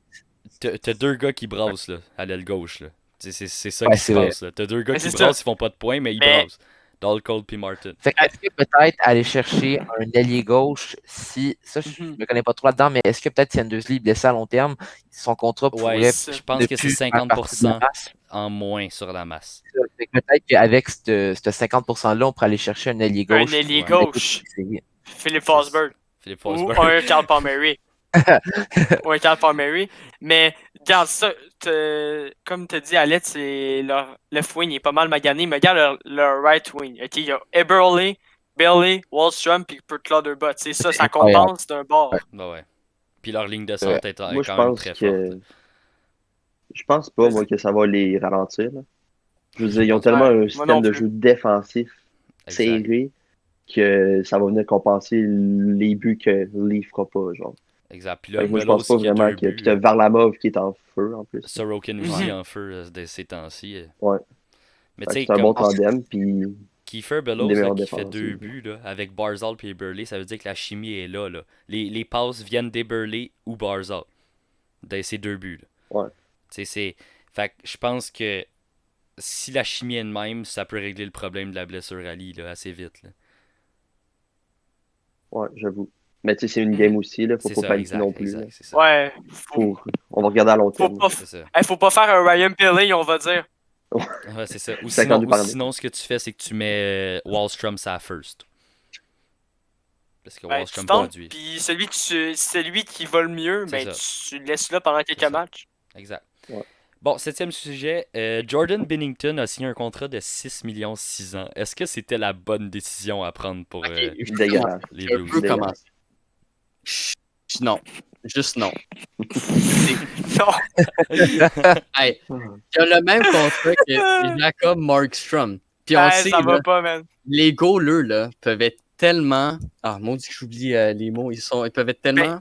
T'as deux gars qui brassent là, à l'aile gauche. Là. C'est ça Ouais, qui se c'est vrai. passe. Là. T'as deux gars Mais qui c'est ça. brassent, ils font pas de points, mais ils Mais- brassent. Dalcol puis Martin. Fait que est-ce que peut-être aller chercher un ailier gauche, si ça je Mhm. me connais pas trop là-dedans, mais est-ce que peut-être si Andersley est blessé à long terme, son contrat Ouais, pourrait ça. je pense ne que c'est plus faire partie de la 50% masse? en moins sur la masse. Fait que peut-être qu'avec ce 50%-là, on pourrait aller chercher un ailier Un gauche. ailier Ouais. gauche. C'est- Philippe Forsberg. Philippe Ou Forsberg. un Carl Palmieri. Ou un Carl Palmieri. Mais, regarde ça. Comme tu dit, Alex, c'est leur left wing il est pas mal magané. Mais regarde leur right wing. Ok, il y a Eberle, Bailey, Wallstrom puis Kurt Clutterbutt. C'est ça, ça incroyable. compense d'un bord. Ouais. Bah ouais. Puis leur ligne de Ouais. centre est Moi, je quand même pense très que. forte. Je pense pas, moi, Vas-y. que ça va les ralentir. Là. Je veux Je dire, ils ont pense tellement pas. un Moi système non de plus. jeu défensif Exact. serré que ça va venir compenser les buts que Lee fera pas, genre. Exact. Puis Fait là, que moi, je Bellows pense pas qui a vraiment deux que. buts. Puis t'as Varlamov qui est en feu, en plus. Sorokin Mhm. aussi en feu de ces temps-ci. Ouais. Mais Fait tu que sais, c'est un bon comme tandem, puis Kiefer une Bellows des là, meilleures qui fait défenses. 2 buts là, avec Barzal et Burley, ça veut dire que la chimie est là. Les passes viennent des Burley ou Barzal. De ces 2 buts. Là. Ouais. Tu sais, fait que je pense que si la chimie est de même, ça peut régler le problème de la blessure à Lee là, assez vite. Là. Ouais, j'avoue. Mais tu sais, c'est une Mhm. game aussi, là. Faut C'est pas ça, paniquer non exact, plus. Là. exact, c'est ça. Ouais. On va regarder à long Faut terme. pas, C'est ça. faut pas faire un Ryan Pilley, on va dire. Ouais, c'est ça. Ou 50 sinon, par année. ce que tu fais, c'est que tu mets Wallstrom ça first. Parce que Ben, tu Wallstrom tentes, produit. puis celui qui va le mieux, C'est ben, ça. tu le laisses là pendant quelques ça. matchs. Exact. Ouais. Bon, 7e sujet. Jordan Binnington a signé un contrat de 6 millions 6 ans. Est-ce que c'était la bonne décision à prendre pour Dégueulasse. les Je Blues? peux Dégueulasse. commencer. Non. Juste non. Non. Hey, il a le même contrat que Jacob Markstrom. Puis on Ouais, sait, ça là, va pas, man. les goalers là, peuvent être tellement. Ah, mon Dieu, j'oublie les mots. Ils peuvent être tellement.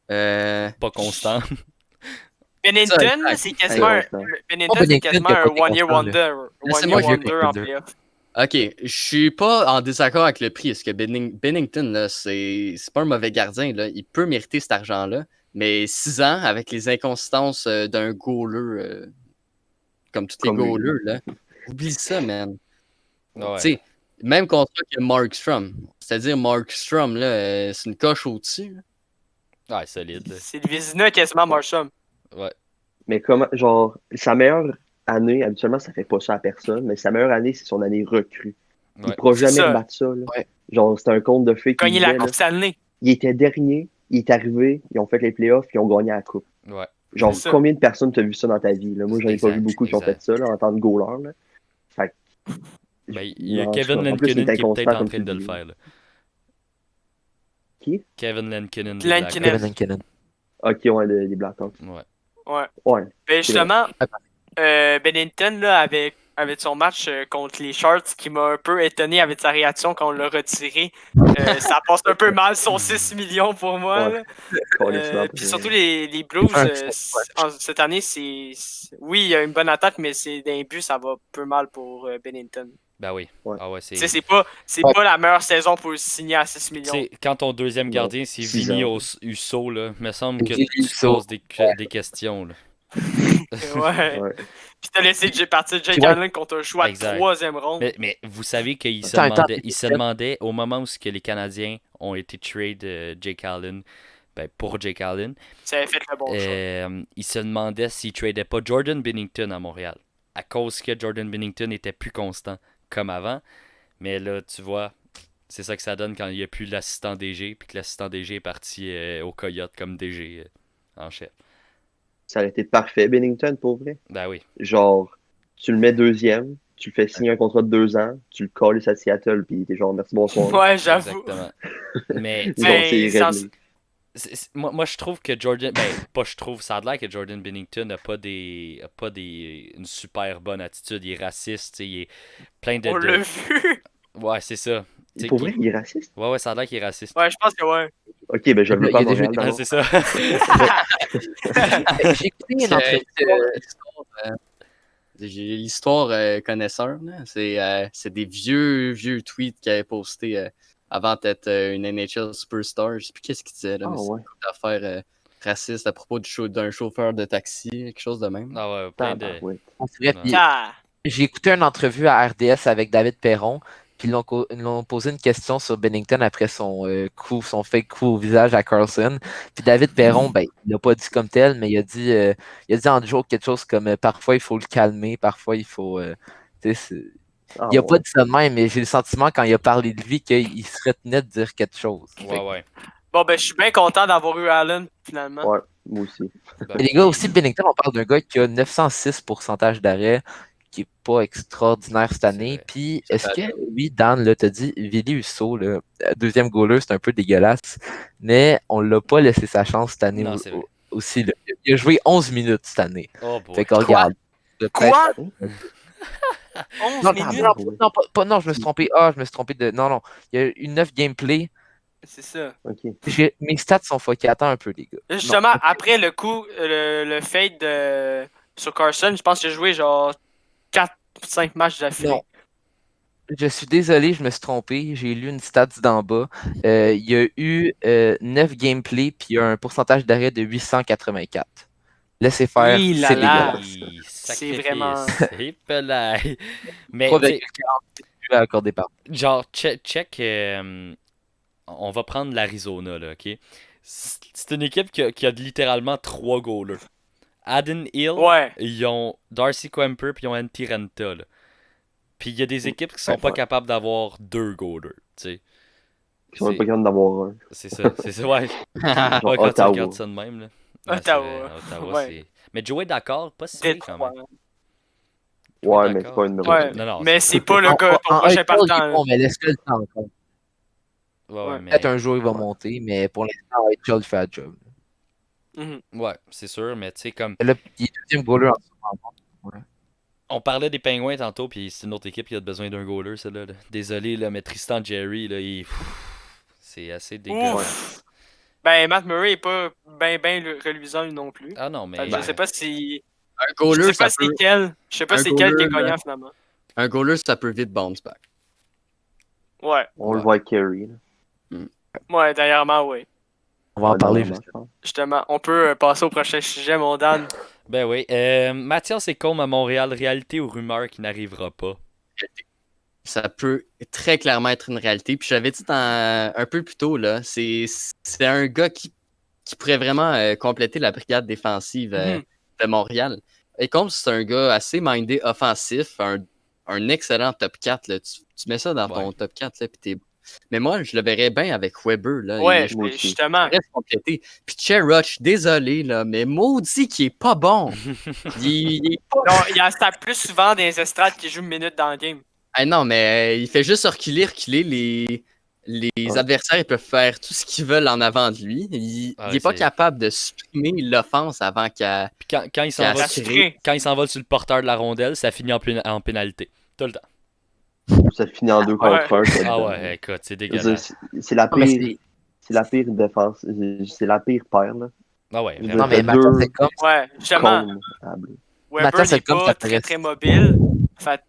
Pas constant. Bennington, exact. c'est quasiment un, Inconstant. Bennington, c'est Bennington quasiment qui a un pas été one-year constant, wonder. Laissez-moi One-year jouer wonder en contre playoff. Ok, je suis pas en désaccord avec le prix. Parce que Bennington, là, c'est pas un mauvais gardien. Là. Il peut mériter cet argent-là. Mais 6 ans, avec les inconsistances d'un goaler, comme tous les Comme lui. goalers, là, oublie ça, man. Ouais. Tu sais, même contrat que Markstrom. C'est-à-dire, Markstrom, là, c'est une coche au-dessus. là. Ouais, solide. Là. C'est le Vizina quasiment Marshall. Ouais. Mais comment, genre, sa meilleure année, habituellement, ça fait pas ça à personne, mais sa meilleure année, c'est son année recrue. Il Ouais. ne pourra C'est jamais ça. battre ça. Là. Ouais. Genre, c'était un conte de fées qui Gagner la disait, là, Coupe Stanley. il était dernier, il est arrivé, ils ont fait les playoffs, puis ils ont gagné la coupe. Ouais. Genre, C'est ça. combien de personnes t'as vu ça dans ta vie? Là? Moi, j'en ai pas vu Exact, beaucoup qui ont exact. fait ça là, en tant que goaler. Là. Fait que- Ben, il y a Non, Kevin en plus, il Lankinen est qui est inconstant, peut-être en comme train tu de le dis. faire. Là. Qui? Kevin Lankinen. des Lankinen. Blackhawks. Kevin Lankinen. Ok, ouais, des Blackhawks. Ouais. Ouais. Ouais. Ben justement, Bennington, là, avec son match contre les Sharks, qui m'a un peu étonné avec sa réaction quand on l'a retiré. Ça passe un peu mal son 6 millions pour moi. Ouais. Là. Complètement, Puis surtout les Blues, cette année, oui, il y a une bonne attaque, mais c'est d'un but, ça va un peu mal pour Bennington. Ben oui. Ouais. Ah ouais, c'est. Tu sais, c'est pas la meilleure saison pour le signer à 6 Tu millions. sais, quand ton deuxième Non, gardien, c'est 6 Vinny ans. Husso, là, me semble que Vinny tu te Husso. poses des questions. Là. Ouais. Ouais. Puis t'as laissé partir Jake Puis ouais. Allen contre un choix de Exact. 3e ronde. Mais vous savez qu'il se Attends, demandait au moment où que les Canadiens ont été trade Jake Allen, ben, pour Jake Allen, Ça avait fait le bon choix. il se demandait s'il tradait pas Jordan Binnington à Montréal. À cause que Jordan Binnington était plus constant comme avant. Mais là, tu vois, C'est ça que ça donne quand il n'y a plus l'assistant DG, puis que l'assistant DG est parti au Coyote comme DG en chef. Ça aurait été parfait, Bennington, pour vrai. Ben oui. Genre, tu le mets deuxième, tu le fais signer un contrat de 2 ans, tu le colles à Seattle, puis t'es genre, merci, bonsoir. Ouais, j'avoue. Exactement. Mais, Genre, Mais c'est ça- réglé. moi, je trouve que Jordan. Ben, pas je trouve, ça a l'air que Jordan Bennington n'a pas une super bonne attitude. Il est raciste, tu sais, il est plein On l'a vu. Ouais, c'est ça. Tu sais, Pour vrai, il est raciste? Ouais, ça a l'air qu'il est raciste. Ouais, je pense que ouais. Ok, ben je le veux Il y pas a à des jeux Montréal, de- Ah, d'abord. c'est ça. J'ai écouté une entrevue. J'ai l'histoire connaisseur. Là. C'est des vieux tweets qu'il avait postés avant d'être une NHL superstar. Je sais plus qu'est-ce qu'il disait, là, Ah mais c'est ouais. une affaire raciste à propos d'un chauffeur de taxi, quelque chose de même. Ah ouais, plein de. Tabarouette. C'est vrai, puis Ah. j'ai écouté une entrevue à RDS avec David Perron, puis ils l'ont posé une question sur Bennington après son fake coup au visage à Carlson. Puis David Perron, ben, il l'a pas dit comme tel, mais il a dit en joke quelque chose comme parfois il faut le calmer, parfois il faut. Tu sais, Ah il a pas ouais. dit ça de même, mais j'ai le sentiment quand il a parlé de lui qu'il se retenait de dire quelque chose. Ouais, ouais. Bon, ben, je suis bien content d'avoir eu Allen, finalement. Ouais, moi aussi. Ben, Mais les gars, aussi, Bennington, on parle d'un gars qui a 906 pourcentage d'arrêt, qui est pas extraordinaire cette C'est année. vrai. Puis, est-ce que, oui, Dan, là, t'as dit, Vili Husso, le deuxième goaler, c'est un peu dégueulasse, mais on l'a pas laissé sa chance cette année Non, c'est vrai. aussi. Là. Il a joué 11 minutes cette année. Oh boy. Fait qu'on regarde. Quoi? Hein? 11 Non, minutes? non, je me suis trompé. Ah, je me suis trompé de. Non. Il y a eu 9 gameplay. C'est ça. Ok. Mes stats sont fuckés. Attends un peu, les gars. Justement, après le coup, le fade sur Carson, je pense que j'ai joué genre 4-5 matchs d'affilée. Non. Je suis désolé, je me suis trompé. J'ai lu une stats d'en bas. Il y a eu 9 gameplays, puis il y a un pourcentage d'arrêt de 884. Laissez faire, Hi là c'est là. dégueulasse. C'est vraiment- Et pelaille. Mais, tu sais, 3,48 buts accordés par. genre, check on va prendre l'Arizona, là, ok? C'est une équipe qui a littéralement 3 goalers. Adden Hill, Ouais. ils ont Darcy Kemper, puis ils ont Antti Ranta, là. Puis il y a des équipes qui sont Ouais, pas ouais. capables d'avoir 2 goalers, tu sais. Ils sont même pas capables d'avoir un. C'est ça, ouais. Genre Ouais, quand tu Ottawa. regardes ça de même, là. Ouais, c'est Ottawa. vrai, Ottawa, Ouais. c'est... Mais Joey d'accord, pas si pire quand Détroit. même. Ouais, mais c'est d'accord. pas une numéro Ouais. un. Non, non, Mais c'est c'est pas le gars, ton En prochain AHL, il est partant. bon, mais laisse-le le temps encore. Ouais, mais... Peut-être un jour, il va Ouais. monter, mais pour l'instant, AHL fait la job. Mhm. Ouais, c'est sûr, mais tu sais, comme... Là, il est deuxième goaler en ce moment. On parlait des Penguins tantôt, puis c'est une autre équipe qui a besoin d'un goaler, celle-là. Là. Désolé, là, mais Tristan Jerry, là, c'est assez dégueulasse. Ouf. Ben, Matt Murray est pas ben reluisant lui non plus. Ah non, Fait mais... que je sais pas si. Un Je goaler, sais ça pas c'est peut... quel. Je sais pas un c'est quel qui est goaler, gagnant finalement. Un goaler, ça peut vite bounce back. Ouais. On le voit avec Kerry. Là. Ouais, dernièrement, ouais. On va en Ouais, parler dernièrement, juste. je pense. Justement, on peut passer au prochain sujet, mon Dan. Ben oui. Mathias Ekholm à Montréal, réalité ou rumeur qui n'arrivera pas? Ça peut très clairement être une réalité. Puis j'avais dit un peu plus tôt, là, c'est un gars qui pourrait vraiment compléter la brigade défensive Mhm. de Montréal. Et comme c'est un gars assez mindé offensif, un excellent top 4, là, tu mets ça dans ton Ouais. top 4, là, puis t'es... Mais moi, je le verrais bien avec Weber. Là. Ouais, Il moi aussi. justement. reste complété. Puis Cheruch, désolé, là, mais maudit qu'il est pas bon. il est pas... Non, il en tape plus souvent des estrades qui jouent une minute dans le game. Ah non, mais il fait juste reculer. Les Ouais. adversaires ils peuvent faire tout ce qu'ils veulent en avant de lui. Il Ah, est pas c'est- capable de supprimer l'offense avant qu'elle... Puis quand il s'en Qui a va, assuré. quand il s'envole sur le porteur de la rondelle, ça finit en pénalité. Tout le temps. Ça finit en 2 contre 1. Ah ouais, écoute, c'est C'est dégueulasse. c'est la Non, mais pire. C'est la pire défense. C'est la pire paire. Là. Ah ouais, Je veux vraiment. Non, mais T'as Mathias, deux- c'est comme. Ouais, justement, Cône à bleu. Weber Mathias, n'est c'est comme pas ça très reste. très mobile. Fait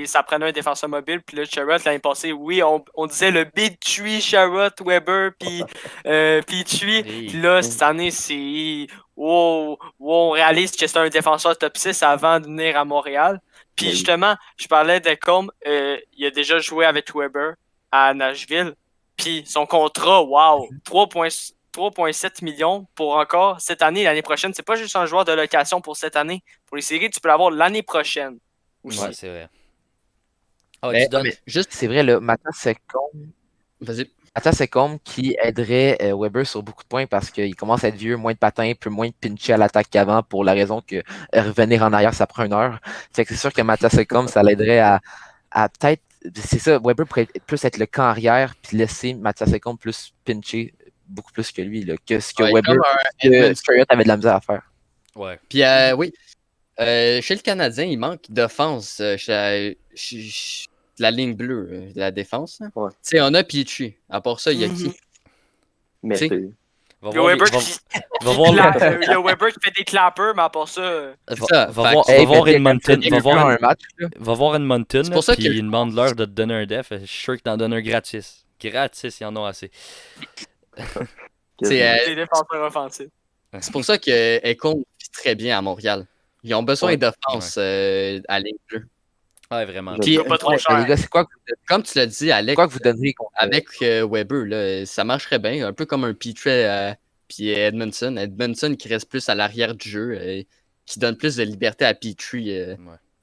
ça prenait un défenseur mobile. Puis là, Sherrod, l'année passée, oui, on disait le big tree, Sherrod, Weber, puis Tree. Hey. Puis là, cette année, c'est. Wow, on réalise que c'est un défenseur top 6 avant de venir à Montréal. Puis Oui. justement, je parlais de Combe, il a déjà joué avec Weber à Nashville. Puis son contrat, wow, 3,7 millions pour encore cette année, l'année prochaine. C'est pas juste un joueur de location pour cette année. Pour les séries, tu peux l'avoir l'année prochaine. Aussi. Ouais, c'est vrai. Ah, Mais- tu donnes... mais juste C'est vrai, là, Mathias, c'est con. Vas-y. Mathias Ekholm qui aiderait Weber sur beaucoup de points parce qu'il commence à être vieux, moins de patins, peut moins de pincher à l'attaque qu'avant pour la raison que revenir en arrière, ça prend 1 heure. Fait que c'est sûr que Mathias Ekholm, ça l'aiderait à peut-être, c'est ça, Weber pourrait plus être le camp arrière puis laisser Mathias Ekholm plus pincher beaucoup plus que lui, là, que ce que Ouais, Weber, comme un que Edmondson. Stewart avait de la misère à faire. Ouais. Puis oui, chez le Canadien, il manque d'offense la ligne bleue, de la défense. Là. Ouais. Tu sais, on a Petrie. À part ça, il y a qui? Mais Tu sais, c'est- Va Il y a voir les- Weber va- qui, va voir les- il y a Weber qui fait des clappers, mais à part ça, c'est va- ça. va Fait voir- que- va Hey, voir mais Edmonton, il y va a voir un match, là. Va voir Edmonton, C'est pour ça puis que il demande leur de te donner un def. Je suis sûr que t'en donnes un gratis. Gratis, ils en ont assez. C'est des défenseurs offensifs. c'est pour ça que Ekholm vit très bien à Montréal. Ils ont besoin Ouais. d'offense à ligne bleue. Ouais, vraiment. Je- Puis, Pas trop Mais cher. les gars, c'est quoi comme tu l'as dit, Alex, que vous donneriez contre avec Weber, là, ça marcherait bien. Un peu comme un Petrie puis Edmondson. Edmondson qui reste plus à l'arrière du jeu, qui donne plus de liberté à Petrie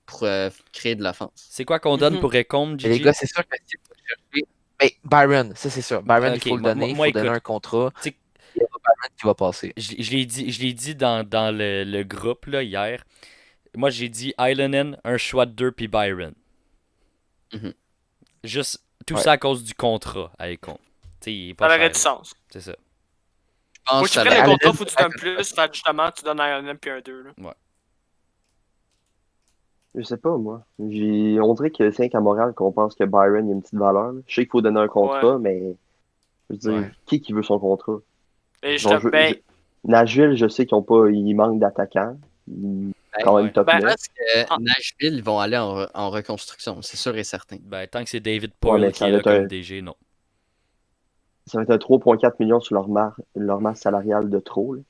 pour créer de l'offense. C'est quoi qu'on donne Mhm. pour Ekholm, Mais Gigi? les gars, c'est sûr que si vous cherchez. Mais Byron, ça c'est sûr. Byron, Ok, il faut le moi- donner, il moi, faut donner écoute, un contrat. tu sais- Il y aura Byron qui va passer. Je l'ai dit dans le groupe là, hier. Moi, j'ai dit Ilonen, un choix de 2 puis Byron. Mhm. Juste tout Ouais. ça à cause du contrat à Ekholm. Tu sais, il est Ça pas aurait cher, du là. sens. C'est ça. Je pense Faut que que tu ça prennes va- le Allen, contrat, faut que tu donnes peut-être plus. Fait que justement, tu donnes un 1 puis un 2. Là. Je sais pas, moi. On dirait que c'est qu'à Montréal qu'on pense que Byron il a une petite valeur. Là. Je sais qu'il faut donner un contrat, mais je veux dire, Ouais. qui veut son contrat? Et Genre, ben, Nashville, je sais qu'ils ont pas, ils manquent d'attaquants. Quand même Ouais. top Ben, Je 9. pense que Ah. Nashville ils vont aller en reconstruction, c'est sûr et certain. Ben, tant que c'est David Ouais, Poyle mais qui ça est va là être comme un- DG, non. Ça va être un 3,4 millions sur leur masse salariale de trop. Là.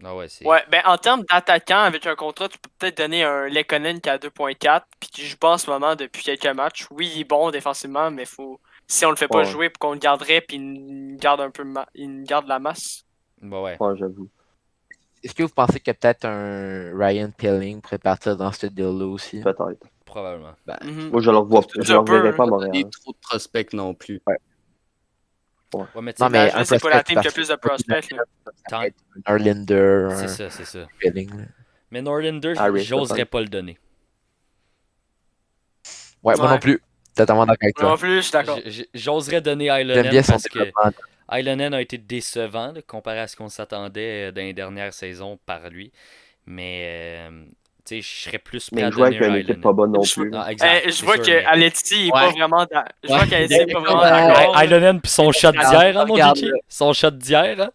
Ah ouais, c'est. ouais, ben, en termes d'attaquant, avec un contrat, tu peux peut-être donner un Lekonen qui a 2.4 puis qui joue pas en ce moment depuis quelques matchs. Oui, il est bon défensivement, mais faut si on le fait pas Ouais. jouer pour qu'on le garderait puis il garde un peu il garde la masse. Bah ouais. Ouais, j'avoue. Est-ce que vous pensez que peut-être un Ryan Pilling pourrait partir dans ce deal-là aussi? Peut-être. Probablement. Ben, Mhm. Moi, je leur vois, C'est je leur un peu, verrai pas à pas Montréal. donner trop de prospects non plus. Ouais, mais tu Non, sais, mais Nashville, un c'est pas la prospect team qui a parce plus de prospects. Là. tant- Un Linder, c'est un ça, c'est ça. Pilling. Là. Mais Norlander, Harris, j'oserais peut-être. pas le donner. Ouais, moi Ouais. non plus. Totalement d'accord avec Non toi. plus, je suis d'accord. J'oserais donner J'aime Ilonen bien son parce que développement. Ilonen a été décevant là, comparé à ce qu'on s'attendait dans les dernières saisons par lui. Mais tu sais, je serais plus prêt Mais à il jouait donner avec un une équipe Ilonen. pas bonne non Je- plus. là. Ah, exact, Je c'est vois sûr, que mais- Aletti est Ouais. pas vraiment je vois Ouais. qu'Aletti est pas vraiment Ouais. d'accord. Ilonen puis son shot Regarde, d'hier, hein, mon regarde, Gigi? Son shot d'hier, hein?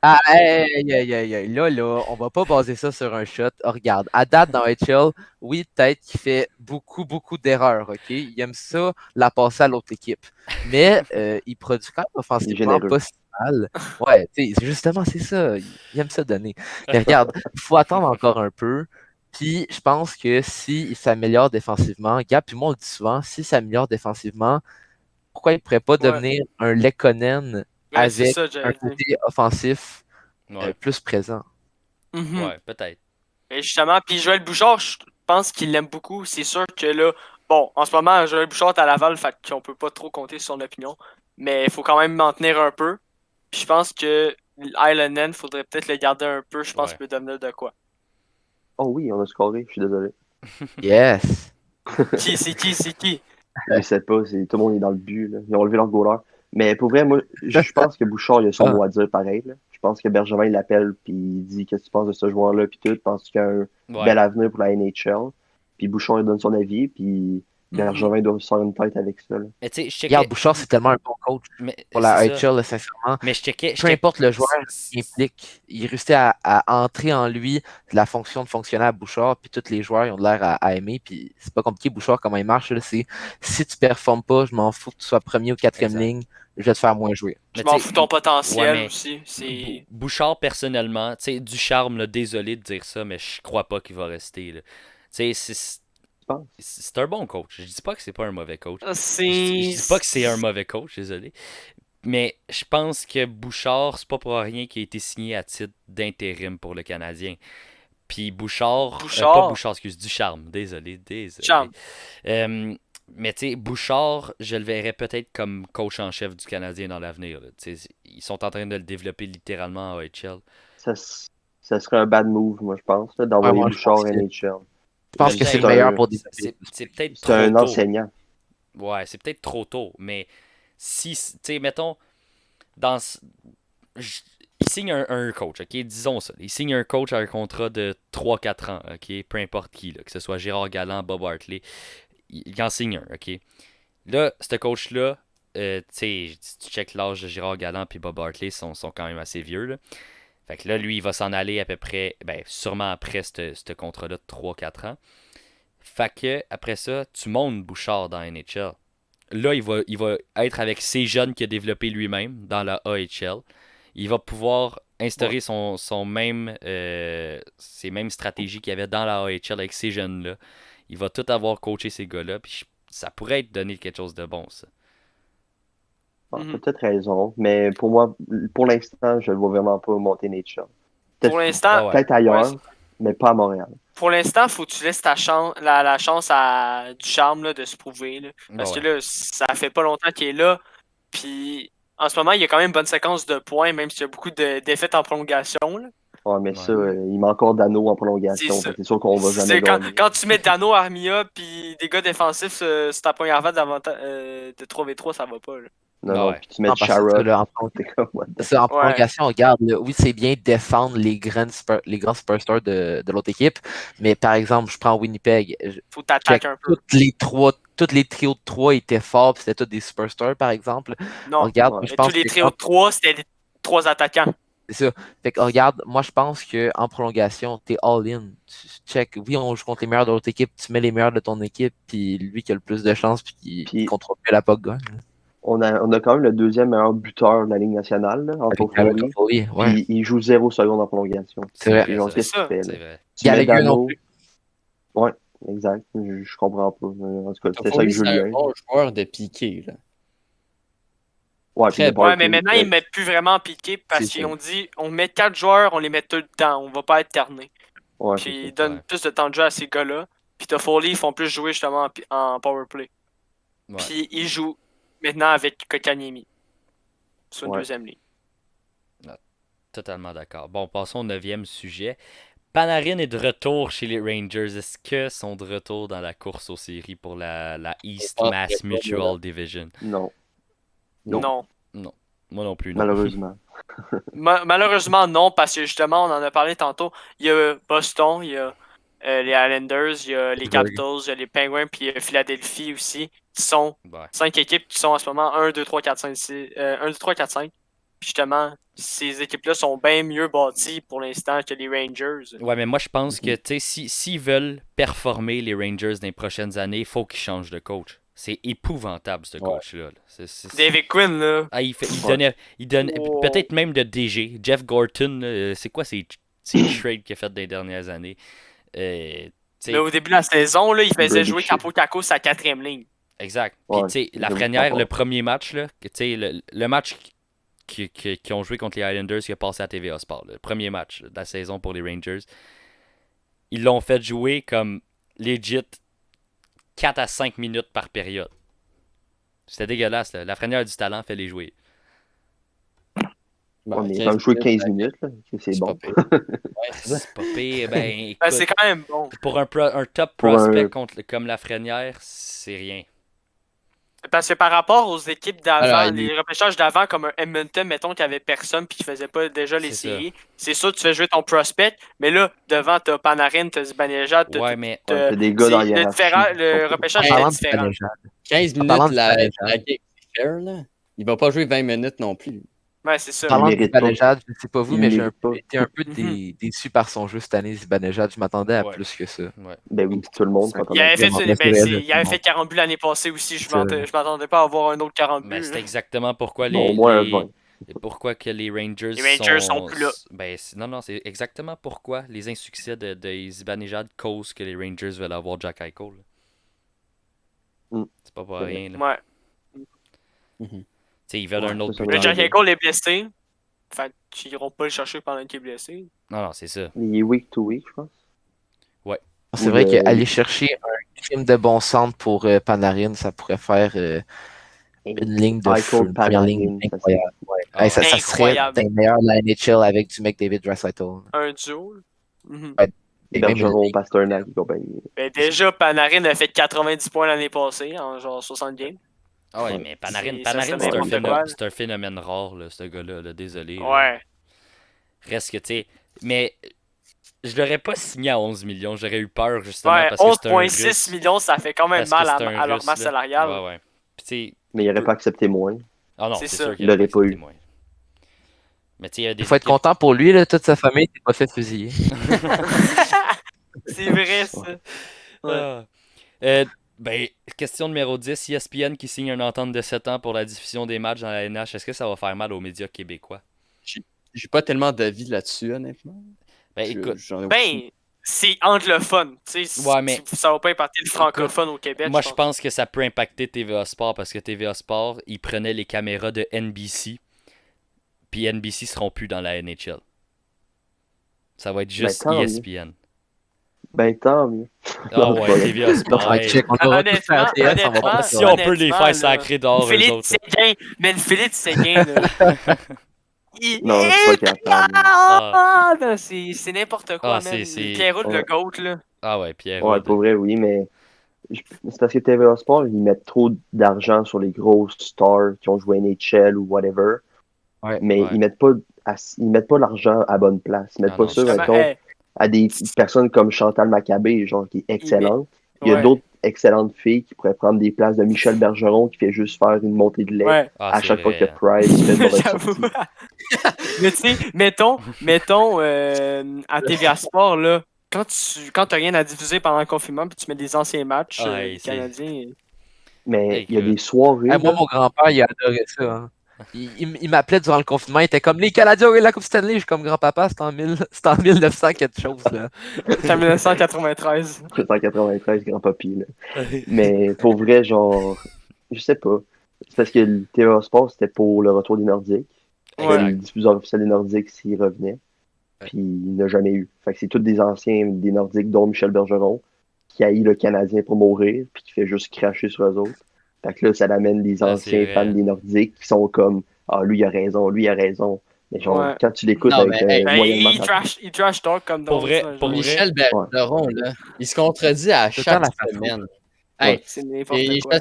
Ah, hey, hey, hey, hey, là, on va pas baser ça sur un shot. Oh, regarde, à date dans HL, oui, peut-être qu'il fait beaucoup d'erreurs, OK? Il aime ça, la passer à l'autre équipe. Mais il produit quand même offensivement généreux. pas si mal. Ouais, tu sais, justement, c'est ça. Il aime ça donner. Mais regarde, il faut attendre encore un peu. Puis je pense que s'il s'améliore défensivement, Gab, puis moi on le dit souvent, s'il s'améliore défensivement, pourquoi il pourrait pas devenir un Lekkonen Ouais, c'est avec ça, un j'allais dire. côté offensif Ouais, plus présent? Mhm. ouais, peut-être. Et justement, puis Joël Bouchard, je pense qu'il l'aime beaucoup. C'est sûr que là, bon, en ce moment, Joël Bouchard est à Laval, fait qu'on peut pas trop compter sur son opinion. Mais il faut quand même m'en tenir un peu. Puis je pense que Ilonen, faudrait peut-être le garder un peu. Je pense Ouais. qu'il peut devenir de quoi. Oh oui, on a scoré, je suis désolé. Yes. C'est qui? Je sais pas, tout le monde est dans le but. Là. Ils ont levé leur goaler. Mais pour vrai, moi, je pense que Bouchard, il a son Ah. mot à dire pareil. Là. Je pense que Bergevin il l'appelle puis il dit qu'est-ce que tu penses de ce joueur-là puis tout. Penses qu'il a un Ouais. bel avenir pour la NHL. Puis Bouchard il donne son avis puis Bergevin doit se faire une tête avec ça. Là. Mais tu sais, je checkais. Regarde, Bouchard, c'est tellement un bon coach Mais, pour la c'est ça. HL, là, sincèrement. Mais je checkais. Peu importe le joueur qui implique, il réussit à entrer en lui la fonction de fonctionnaire à Bouchard, puis tous les joueurs ils ont de l'air à aimer, puis c'est pas compliqué, Bouchard, comment il marche, là, c'est si tu performes pas, je m'en fous que tu sois premier ou quatrième Exact. ligne, je vais te faire moins jouer. Je Mais m'en tu sais, fous de ton potentiel ouais, mais aussi. C'est. Bouchard, personnellement, tu sais, Ducharme, là, désolé de dire ça, mais je crois pas qu'il va rester. Là. Tu sais, penses? c'est un bon coach. Je dis pas que c'est pas un mauvais coach. Je C'est. dis pas que c'est un mauvais coach, désolé. Mais je pense que Bouchard, c'est pas pour rien qu'il a été signé à titre d'intérim pour le Canadien. Puis Bouchard, Bouchard. pas Bouchard, excuse, Ducharme, désolé. Ducharme. Euh, Mais tu sais, Bouchard, je le verrais peut-être comme coach en chef du Canadien dans l'avenir. Ils sont en train de le développer littéralement en AHL. Ça, ça serait un bad move, moi, je pense, là, Ouais, d'envoyer moi, Bouchard NHL. je pense que Peut-être. c'est le meilleur pour C'est développer. c'est peut-être C'est un trop tôt. enseignant. Ouais, c'est peut-être trop tôt. Mais si, tu sais, mettons, dans, j- il signe un coach, ok? Disons ça. Il signe un coach à un contrat de 3-4 ans, ok? Peu importe qui, là, que ce soit Gérard Galland, Bob Hartley. Il en signe un, ok? Là, ce coach-là, tu sais, si tu check l'âge de Gérard Galland et Bob Hartley, sont quand même assez vieux, là. Fait que là, lui, il va s'en aller à peu près, ben, sûrement après ce contrat-là de 3-4 ans. Fait que, après ça, tu montes Bouchard dans NHL. Là, il va être avec ces jeunes qu'il a développé lui-même dans la AHL. Il va pouvoir instaurer son même, ses mêmes stratégies qu'il y avait dans la AHL avec ces jeunes-là. Il va tout avoir coaché ces gars-là. Puis ça pourrait être donné quelque chose de bon, ça. Ah, Mhm. t'as peut-être raison, mais pour moi, pour l'instant, je ne le vois vraiment pas monter nature. Pour Peut-être l'instant, Ouais. peut-être ailleurs, mais pas à Montréal. pour l'instant, faut que tu laisses la chance à Ducharme là, de se prouver. Là. Parce que Ouais. là, ça fait pas longtemps qu'il est là. Puis en ce moment, il y a quand même une bonne séquence de points, même s'il y a beaucoup de défaites en prolongation. Là. Ouais, mais Ouais. ça, il manque encore d'anneaux en C'est prolongation. ça. Fait que c'est sûr qu'on va jamais Quand, gagner. quand tu mets Dano, Armia, puis des gars défensifs sur ta première vague de 3v3, ça va pas. Là. Non, Ah non, ouais. puis tu mets Non, parce que ça, Sharrock. là, T'es comme, what the- ça, en Ouais. prolongation, regarde, là, oui, c'est bien défendre les grands superstars de l'autre équipe, mais par exemple, je prends Winnipeg, Faut check, t'attaquer un peu. toutes les trios de 3 étaient forts, puis c'était tous des superstars, par exemple. Non. Regarde, Ouais. je Mais tous pense les que trios de 3, c'était les 3 attaquants. c'est ça. Fait que regarde, moi je pense qu'en prolongation, t'es all-in. Check, oui, on joue contre les meilleurs de l'autre équipe, tu mets les meilleurs de ton équipe, puis lui qui a le plus de chance, puis qui Puis contrôle mieux la POC gagne. on a quand même le deuxième meilleur buteur de la Ligue nationale, là, en Avec Toffoli. Toffoli, ouais, Puis il joue 0 secondes en prolongation. c'est vrai. Genre, ça. qu'est-ce que tu fais, C'est là? vrai. Tu mets Gallagher non Dano. plus. Ouais, exact. Je comprends pas. En tout cas, c'était ça Toffoli, avec c'est un Julien. bon joueur de piqué, là. Ouais, puis Très de bon. Ouais, Parker. mais maintenant, ils mettent plus vraiment piqué parce C'est qu'ils ça. ont dit on met 4 joueurs, on les met tout le temps, on va pas alterner. Ouais, Puis c'est ils ça. donnent Ouais. plus de temps de jeu à ces gars-là. Puis Toffoli, ils font plus jouer justement en powerplay. Ouais. Puis ils jouent maintenant avec Kotkaniemi sur une Ouais. deuxième ligne. Totalement d'accord. Bon, passons au 9e sujet. Panarin est de retour chez les Rangers. Est-ce que sont de retour dans la course aux séries pour la East pense Mass que pas, Mutual Division? Non, Non. Non. Non. Moi non plus, non. malheureusement. Malheureusement, non, parce que justement, on en a parlé tantôt. Il y a Boston, il y a les Islanders, il y a les Pittsburgh. Capitals, il y a les Penguins, puis il y a Philadelphie aussi, qui sont Ouais. 5 équipes qui sont en ce moment 1, 2, 3, 4, 5, 6, 1, 2, 3, 4, 5. Puis justement, ces équipes-là sont bien mieux bâties pour l'instant que les Rangers. Ouais, mais moi je pense que Mhm. tu sais, s'ils veulent performer les Rangers dans les prochaines années, il faut qu'ils changent de coach. C'est épouvantable ce Ouais. coach-là. là. David Quinn, là. Ah, il Ouais. donne Oh. peut-être même de DG. Jeff Gorton, là, c'est quoi ces trades qu'il a fait dans les dernières années? Tu sais, Mais au début de la saison, là, il faisait Brady jouer Shea. Capo Caco sa 4e ligne. exact. Puis Ouais, tu sais, j'avoue, Lafrenière, pas le fort. premier match, là, que, tu sais, le match qui ont joué contre les Islanders qui a passé à TVA Sport, le premier match là, de la saison pour les Rangers, ils l'ont fait jouer comme legit 4 à 5 minutes par période. C'était dégueulasse. Là. Lafrenière a du talent, fait les jouer. On est quand même joué 15 minutes, là. C'est c'est bon. pas pire. Ouais, c'est ça. C'est pas pire. Ben, Ben, écoute, c'est quand même bon. pour un top Pour prospect un- comme Lafrenière, c'est rien. Parce que par rapport aux équipes d'avant, Alors, les repêchages d'avant, comme un Edmonton, mettons qu'il n'y avait personne puis qui faisait pas déjà les C'est ça. séries, c'est sûr que tu fais jouer ton prospect, mais là, devant, t'as Panarin, t'as Zibanejad, Ouais, mais Ouais, t'as des gars dans la hiérarchie. le Donc, repêchage En est parlant de différent. Zibanejad, 15 En parlant minutes, de la Zibanejad. game, c'est fair, là. Il va pas jouer 20 minutes non plus. Ouais, c'est ça. Il parlant de mérite pas. Zibanejad, je ne sais pas vous, Il mais j'ai mérite pas. été un peu Mhm. déçu par son jeu cette année, Zibanejad. Je m'attendais à Ouais. plus que ça. Ouais. Ben oui, tout le monde C'est s'entend Il avait fait, vraiment ben, naturel de il tout le avait monde. fait 40 buts l'année passée aussi. Je C'est ça. m'attendais pas à avoir un autre 40 Mais buts. c'est là. exactement pourquoi Bon, au moins, ouais. pourquoi que les Rangers, Les Rangers sont plus là. Ben, non, c'est exactement pourquoi les insuccès de Zibanejad causent que les Rangers veulent avoir Jack Eichel. Mm. C'est pas pour C'est rien. Là. Ouais. Mhm. Tu sais, ils veulent Ouais, un autre ça, ça buteur. Le va Jack Eichel est blessé. Fait qu'ils iront pas le chercher pendant qu'il est blessé. Non, c'est ça. Il est week to week, je pense. C'est Ou vrai le- qu'aller chercher un crime de bon centre pour Panarin, ça pourrait faire une ligne de feu, Michael une première ligne Panarin, ça, incroyable. Ouais. Ah Hey, ça ouais. serait Incroyable. des meilleurs de la NHL avec du McDavid Draisaitl. Un duo. Là. Mhm. Et même une Bergeron, ligne. Pasternak et compagnie. Ben, déjà, Panarin a fait 90 points l'année passée, en genre 60 games. Ah ouais, Ouais. mais Panarin, Ça Panarin serait c'est un, n'importe quoi. c'est un phénomène rare, là, ce gars-là. Là, désolé. Là. Ouais. Reste que, tu sais. Mais je l'aurais pas signé à 11 millions. J'aurais eu peur, justement, Ouais, parce que c'est un 11,6 russe. millions, ça fait quand même Parce que mal c'est un à leur russe, masse là. salariale. Ouais, ouais. Puis, tu sais. Mais il n'aurait pas accepté moins. Ah non, C'est c'est ça. sûr qu'il Il aurait l'aurait pas accepté eu. moins. Mais tu sais, il y a des Il faut être équipes- content pour lui, là, toute sa famille s'est pas fait fusiller. C'est vrai, ça. Ouais. Ah. Ben, question numéro 10. ESPN qui signe une entente de 7 ans pour la diffusion des matchs dans la NH. Est-ce que ça va faire mal aux médias québécois? J'ai pas tellement d'avis là-dessus, honnêtement. Ben, écoute, J'en ai aucune- Ben, c'est anglophone. Tu sais, Ouais, mais- ça va pas impacter le francophone au Québec. moi je pense que ça peut impacter TVA Sport parce que TVA Sport, ils prenaient les caméras de NBC, puis NBC seront plus dans la NHL. Ça va être juste tant mieux. ESPN. Ben, tant mieux. Ah Non, ouais, c'est pas TVA Sport. Ouais, hey. check, on aura tous fait Honnêtement, RTS, on va pas Si on peut les honnêtement, faire là, sacrer dehors, eux Philippe autres. Séguin, mais Philippe Séguin, là. Non, je suis pas capable. Ah, non, c'est n'importe quoi, Ah, man. c'est- Pierrot le Ouais. GOAT, là. Ah ouais, Pierre. Ouais, pour vrai, oui, mais c'est parce que TVA Sport, ils mettent trop d'argent sur les grosses stars qui ont joué NHL ou whatever. Ouais. Mais Ouais. ils mettent pas l'argent à bonne place. Ils mettent Ah pas non, ça, justement, mettons, hey, à des personnes comme Chantal Maccabé, genre, qui est excellente. Il y a ouais. d'autres excellentes filles qui pourraient prendre des places de Michel Bergeron qui fait juste faire une montée de lait Ouais. Ah, à c'est chaque fois vrai, que Price fait une mauvaise J'avoue. sortie. Mais tu sais, mettons à TVA Sport, là, quand t'as rien à diffuser pendant le confinement, puis tu mets des anciens matchs Ah, hey, c'est- canadiens. Mais il y a Écoute. des soirées. Hey, moi, là, mon grand-père, il adorait ça. Hein. Il m'appelait durant le confinement, il était comme les Canadiens ont eu la Coupe Stanley. Je suis comme grand-papa, c'était en 1900 quelque chose. Là. C'est en 1993. 193 grand papy. Là. Mais pour vrai, genre, je sais pas. C'est parce que le TVA Sport, c'était pour le retour des Nordiques. Ouais. Le Exact. diffuseur officiel des Nordiques s'il revenait. Puis il n'a jamais eu. Fait que c'est tous des anciens des Nordiques, dont Michel Bergeron, qui haït le Canadien pour mourir, puis qui fait juste cracher sur eux autres. Fait que là, ça amène des Ah, anciens c'est fans vrai. des Nordiques qui sont comme ah, lui il a raison, lui il a raison. Mais genre, Ouais. quand tu l'écoutes Non, avec mais, hey, Ben, moyennement il trash talk comme dans Pour vrai, le pour jeu. vrai. Michel Bergeron, là, il se contredit à Tout le chaque temps la semaine. Ouais. Hey, C'est n'importe et quoi.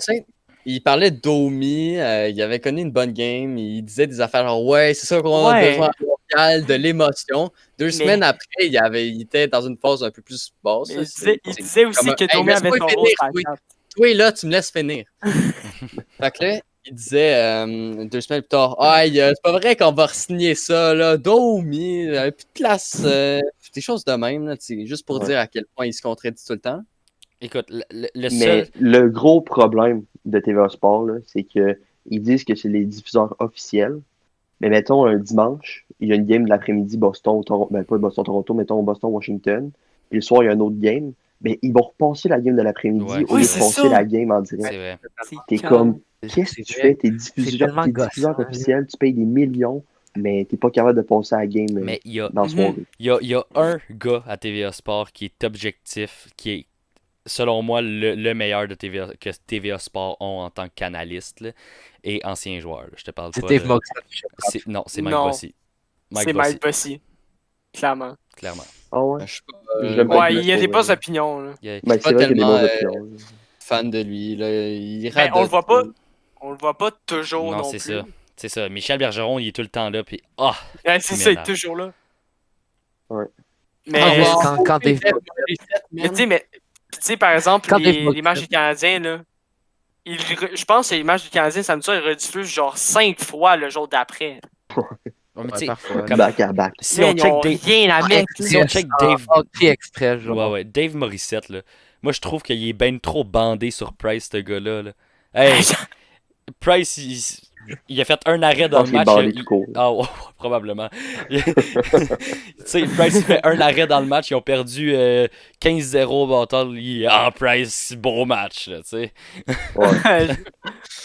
il parlait de Domi, il avait connu une bonne game, il disait des affaires genre ouais, c'est ça qu'on a Ouais. besoin à Montréal, de l'émotion. Deux Mais- semaines après, il était dans une phase un peu plus basse. Mais là, il disait aussi comme un, que hey, Domi avait laisse-moi son finir, rôle sur la oui. carte. Toi là, tu me laisses finir. Fait que là, il disait 2 semaines plus tard, c'est pas vrai qu'on va re-signer ça, là, Domi, plus de place, des choses de même, là, juste pour Ouais. dire à quel point il se contredit tout le temps. Écoute, le Mais seul. le gros problème de TVA Sport, là, c'est que ils disent que c'est les diffuseurs officiels. Mais mettons un dimanche, il y a une game de l'après-midi Boston, Toronto, ben pas Boston-Toronto, mettons Boston-Washington. Puis le soir, il y a une autre game. Mais ils vont repasser la game de l'après-midi Ouais, au Oui, lieu c'est de passer ça. la game en direct. C'est vrai. T'es comme, C'est qu'est-ce que tu vrai. fais? T'es C'est tellement diffuseur gossant, officiel, tu payes des millions, mais t'es pas capable de passer la game Mais il y a, dans la soirée. il y a un gars à TVA Sport qui est objectif, qui est, selon moi, le meilleur de TVA, que TVA Sport ont en tant que canaliste là, et ancien joueur. là. Je te parle C'est pas Dave de... Moxon. Non, c'est Mike Non. Bossy. C'est Mike Bossy. Clairement. Clairement. Ah ouais? Je suis pas, J'aime Ouais, bien il y a pour des vrai. bonnes opinions. Là. Il y a- Ben, pas c'est vrai qu'il y a des tellement, bonnes opinions. fan de lui. Là. Il Ben, rate on de le voit tout. pas. On le voit pas toujours Non, non, c'est plus. ça. C'est ça. Michel Bergeron, il est tout le temps là, puis Ouais, c'est Il ça, il est m'énerve. toujours là. Ouais. Mais, Ah, Ah, quand Dave mais tu sais, par exemple, Quand Dave les matchs du Canadien, là, je pense que les matchs du Canadien samedi soir, ils rediffusent genre 5 fois le jour d'après. Ouais, mais tu Ouais, sais, parfois. comme- Back à back. si on Ils ont check Dave, rien à mettre. là. si on check Dave, Express, genre. ouais, Dave Morissette, là, moi je trouve qu'il est ben trop bandé sur Price, ce gars-là. Là. Hey, Price, il a fait un arrêt Je dans pense le qu'il est match. bandé tout court. Ah, ouais, probablement. Tu sais, Price, il fait un arrêt dans le match. Ils ont perdu 15-0 au bâton. Price, beau match, là, tu sais. Ouais.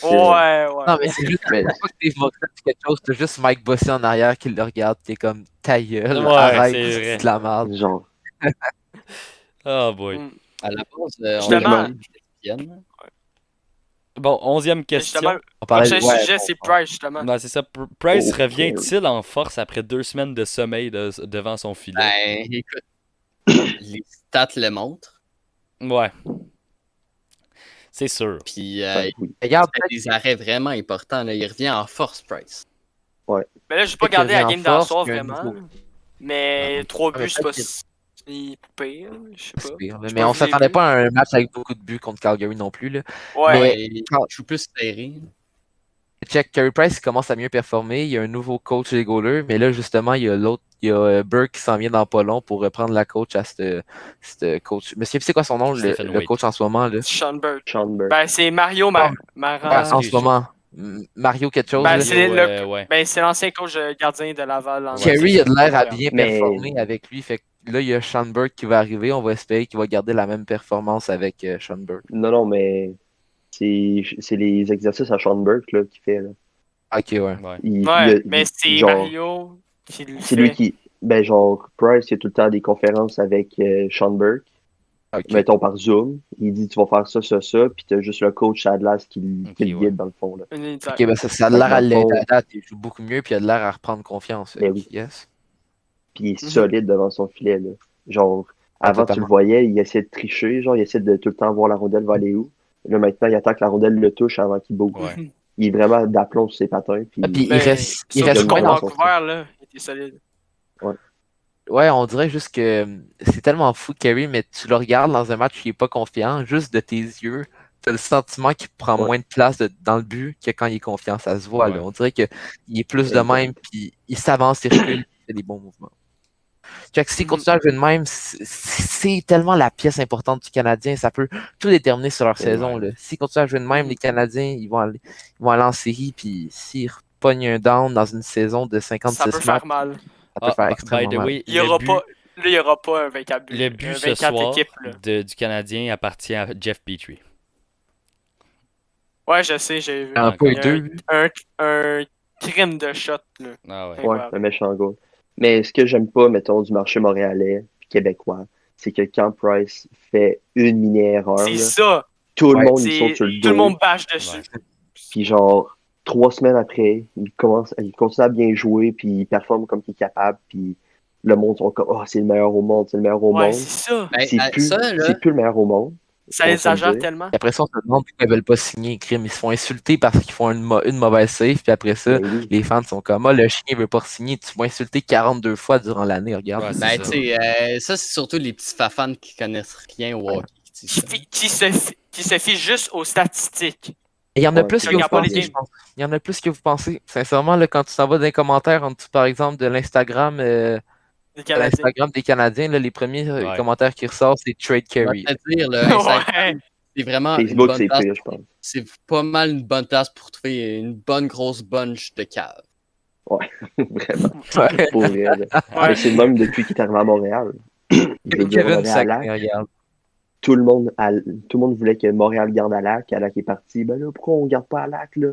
Ouais. Non, mais c'est juste Mais- pas que Dave Moxon dit quelque chose, c'est juste Mike Bossy en arrière qui le regarde, t'es comme ta gueule, Ouais, arrête, c'est vrai. c'est de la merde. Genre, Oh boy. Mm. À la base, on Justement. est lesbienne. Bon, 11e question. Justement, On le parlait prochain sujet, c'est Price, justement. Ouais, c'est ça. Price Oh, revient-il en force après 2 semaines de sommeil devant son filet? Ben, écoute, les stats le montrent. Ouais. C'est sûr. Puis, Ben, oui. Regarde, il fait des arrêts vraiment importants. Là. Il revient en force, Price. Mais là, j'ai pas Peut-être qu'il regardé la revient game en dans le force, soir, qu'il y a un vraiment. nouveau- Mais 3 mais buts, c'est pas peut-être si pire, je sais c'est pas. pire, là. J'ai Mais pas on vu les s'attendait buts. pas à un match avec beaucoup de buts contre Calgary non plus, là. Ouais. Mais Il joue plus serré. check, Carey Price il commence à mieux performer. Il y a un nouveau coach des goalers, mais là, justement, il y a l'autre, il y a Burke qui s'en vient dans pas long pour reprendre la coach à ce coach. Monsieur, c'est quoi son nom, Stephen le Waite. coach en ce moment, là? Sean Burke. Schonberg. Ben, c'est Mario Ah, Mara. en excuse, ce moment. Mario quelque chose, Ben, là. c'est ouais. ben, c'est l'ancien coach gardien de Laval. en Ouais, Carey c'est a de l'air à Montréal. bien Mais- performer avec lui. Fait que là, il y a Sean Burke qui va arriver. On va espérer qu'il va garder la même performance avec Sean Burke. Non, mais c'est les exercices à Schonberg là, qu'il fait. Là. Ok, ouais. Ouais. Ouais, mais c'est genre, Mario qui le c'est lui fait. qui. Ben, genre, Price, il a tout le temps des conférences avec Schonberg. Ok. Mettons par Zoom. Il dit tu vas faire ça, puis t'as juste le coach Adlas qui le Ok, guide ouais. dans le fond. Là. Ok, ben ça a Fait que l'air dans à le fond- l'aider. Il joue beaucoup mieux, puis il a l'air à reprendre confiance. Ben oui. Yes. Puis il est Mhm. solide devant son filet. Là. Genre, Ah, avant, tu totalement. le voyais, il essayait de tricher, genre, il essayait de tout le temps voir la rondelle va aller où. Là, maintenant, il attend que la rondelle le touche avant qu'il bouge. Ouais. Mhm. Il est vraiment d'aplomb sur ses patins. Puis, Ah, puis il Ben, reste surtout donne moins contre dans dans. son Vancouver, là, il était solide. Ouais, on dirait juste que c'est tellement fou, Kerry, mais tu le regardes dans un match où il est pas confiant, juste de tes yeux, t'as le sentiment qu'il prend Ouais. moins de place dans le but que quand il est confiant. Ça se voit, Ouais. là. On dirait qu'il est plus de Exact. même, puis il s'avance, il recule, il fait des bons mouvements. Check, s'il Mhm. continue à jouer de même, c'est tellement la pièce importante du Canadien, ça peut tout déterminer sur leur Ouais. saison, là. S'ils continuent à jouer de même, Mhm. les Canadiens, ils vont aller en série, puis s'ils repognent un down dans une saison de Ça 56 peut matchs, faire mal. ça peut faire by extrêmement the mal. way, Il y aura pas, là, il y aura pas un 24 buts. le but ce 24 soir équipes, là. du Canadien appartient à Jeff Petrie. Ouais, je sais, j'ai vu. Un Encore. peu Il y a deux. un crime de shot, là. Ah ouais. Ouais, Incroyable. un méchant goal. Mais ce que j'aime pas, mettons, du marché montréalais puis québécois, c'est que quand Price fait une mini-erreur, C'est là, ça. tout le Ouais. monde il saute C'est sur le tout le dos. monde bâche dessus. Ouais. Puis genre, 3 semaines après, il continue à bien jouer, puis il performe comme il est capable, puis le monde sont comme, oh, c'est le meilleur au monde, c'est le meilleur au Ouais, monde. c'est ça. Ben, C'est plus, ça, là, c'est plus le meilleur au monde. Ça on va se le exagère dire. tellement. Puis après ça, on se demande pourquoi ils veulent pas signer crime. Ils se font insulter parce qu'ils font une mauvaise save. Puis après ça, Ben oui. les fans sont comme, ah, le chien veut pas signer. Tu vas insulter 42 fois durant l'année, regarde. Ouais, c'est ben, ça. tu sais, ça, c'est surtout les petits fafans qui connaissent rien au hockey qui disent ça. Qui se fie juste aux statistiques. Et il y en a Ouais, plus c'est que vous regarde pas les pensez, games. je pense. Il y en a plus que vous pensez. Sincèrement, là, quand tu t'en vas dans les commentaires, en dessous, par exemple, de l'Instagram Les Canadiens. des Canadiens, là, les premiers Ouais. commentaires qui ressortent, c'est Trade Je vais Carey. te dire, là, Instagram, Ouais. c'est vraiment une Facebook, bonne c'est place. pire, je pense. C'est pas mal une bonne place pour trouver une bonne grosse bunch de caves. Vraiment. Ouais. Pour vrai, là. Ouais. Mais c'est le même depuis qu'il est arrivé à Montréal. Je veux dire, on Kevin avait Saguenay, Alak, regarde. tout le monde voulait que Montréal garde Alak. Alak est parti. Ben là, pourquoi on garde pas Alak, là?